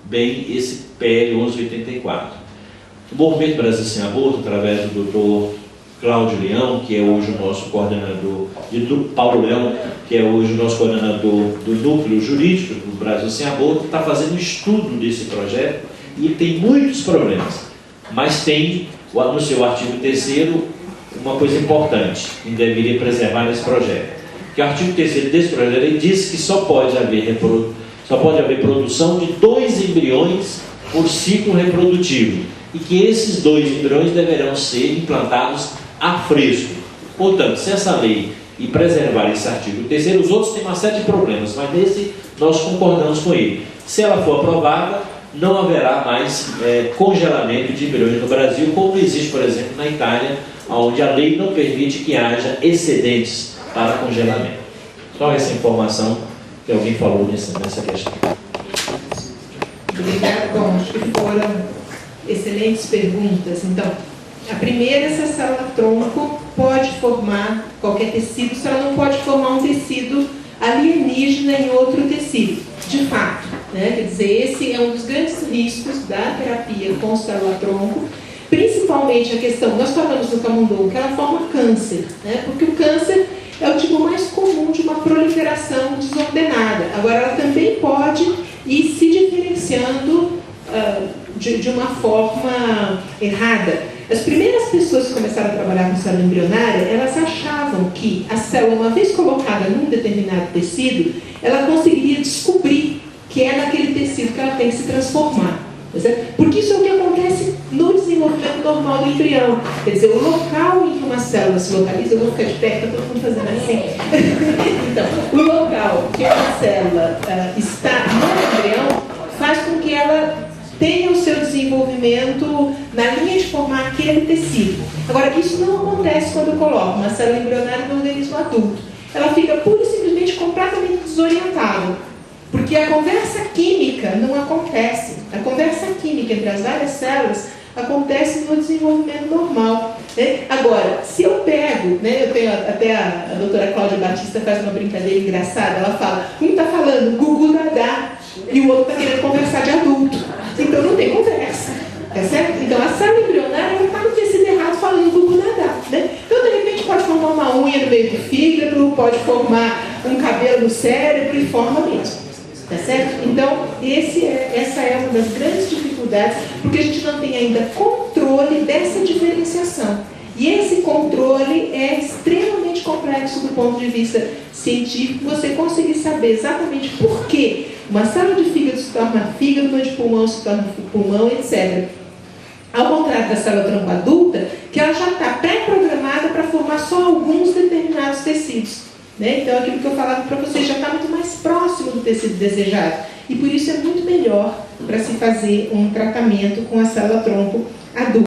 Speaker 3: bem esse PL 1184. O Movimento Brasil Sem Aborto, através do doutor Cláudio Leão, que é hoje o nosso coordenador, e do Paulo Leão, que é hoje o nosso coordenador do núcleo jurídico do Brasil Sem Aborto, está fazendo um estudo desse projeto e tem muitos problemas, mas tem no seu artigo 3º uma coisa importante que deveria preservar nesse projeto, que o artigo 3º desse projeto ele diz que só pode haver produção de 2 embriões por ciclo reprodutivo e que esses 2 embriões deverão ser implantados a fresco. Portanto, se essa lei e preservar esse artigo 3º, os outros têm uma série de problemas, mas nesse nós concordamos com ele. Se ela for aprovada, não haverá mais congelamento de embriões no Brasil, como existe, por exemplo, na Itália, onde a lei não permite que haja excedentes para congelamento. Só essa informação que alguém falou nessa questão.
Speaker 5: Obrigada. Bom, acho que foram excelentes perguntas. Então, a primeira, se a célula-tronco pode formar qualquer tecido, se ela não pode formar um tecido alienígena em outro tecido. De fato, né? Quer dizer, esse é um dos grandes riscos da terapia com célula-tronco, principalmente a questão, nós falamos do camundongo, que ela forma câncer, né? Porque o câncer é o tipo mais comum de uma proliferação desordenada. Agora, ela também pode ir se diferenciando de uma forma errada. As primeiras pessoas que começaram a trabalhar com célula embrionária, elas achavam que a célula, uma vez colocada num determinado tecido, ela conseguiria descobrir que é naquele tecido que ela tem que se transformar. Porque isso é o que acontece no desenvolvimento normal do embrião. Quer dizer, o local em que uma célula se localiza, eu vou ficar de pé, está todo mundo fazendo assim. Então, o local que uma célula está no embrião faz com que ela tenha o seu desenvolvimento na linha de formar aquele tecido. Agora, isso não acontece quando eu coloco uma célula embrionária no organismo adulto. Ela fica pura e simplesmente completamente desorientada. Porque a conversa química não acontece. A conversa química entre as várias células acontece no desenvolvimento normal. Né? Agora, se eu pego, né, eu tenho até a doutora Cláudia Batista faz uma brincadeira engraçada, ela fala, um está falando gugu dadá e o outro está querendo conversar de adulto. Então não tem conversa. Tá certo? Então a célula embrionária está no tecido unha no meio do fígado, pode formar um cabelo no cérebro e forma mesmo. Tá certo? Então, essa é uma das grandes dificuldades, porque a gente não tem ainda controle dessa diferenciação. E esse controle é extremamente complexo do ponto de vista científico, você conseguir saber exatamente por que uma célula de fígado se torna fígado, uma de pulmão se torna pulmão, etc. Ao contrário da célula tronco adulta, que ela já está pré-programada para formar só alguns determinados tecidos. Né? Então, aquilo que eu falava para vocês já está muito mais próximo do tecido desejado. E por isso é muito melhor para se fazer um tratamento com a célula tronco adulta.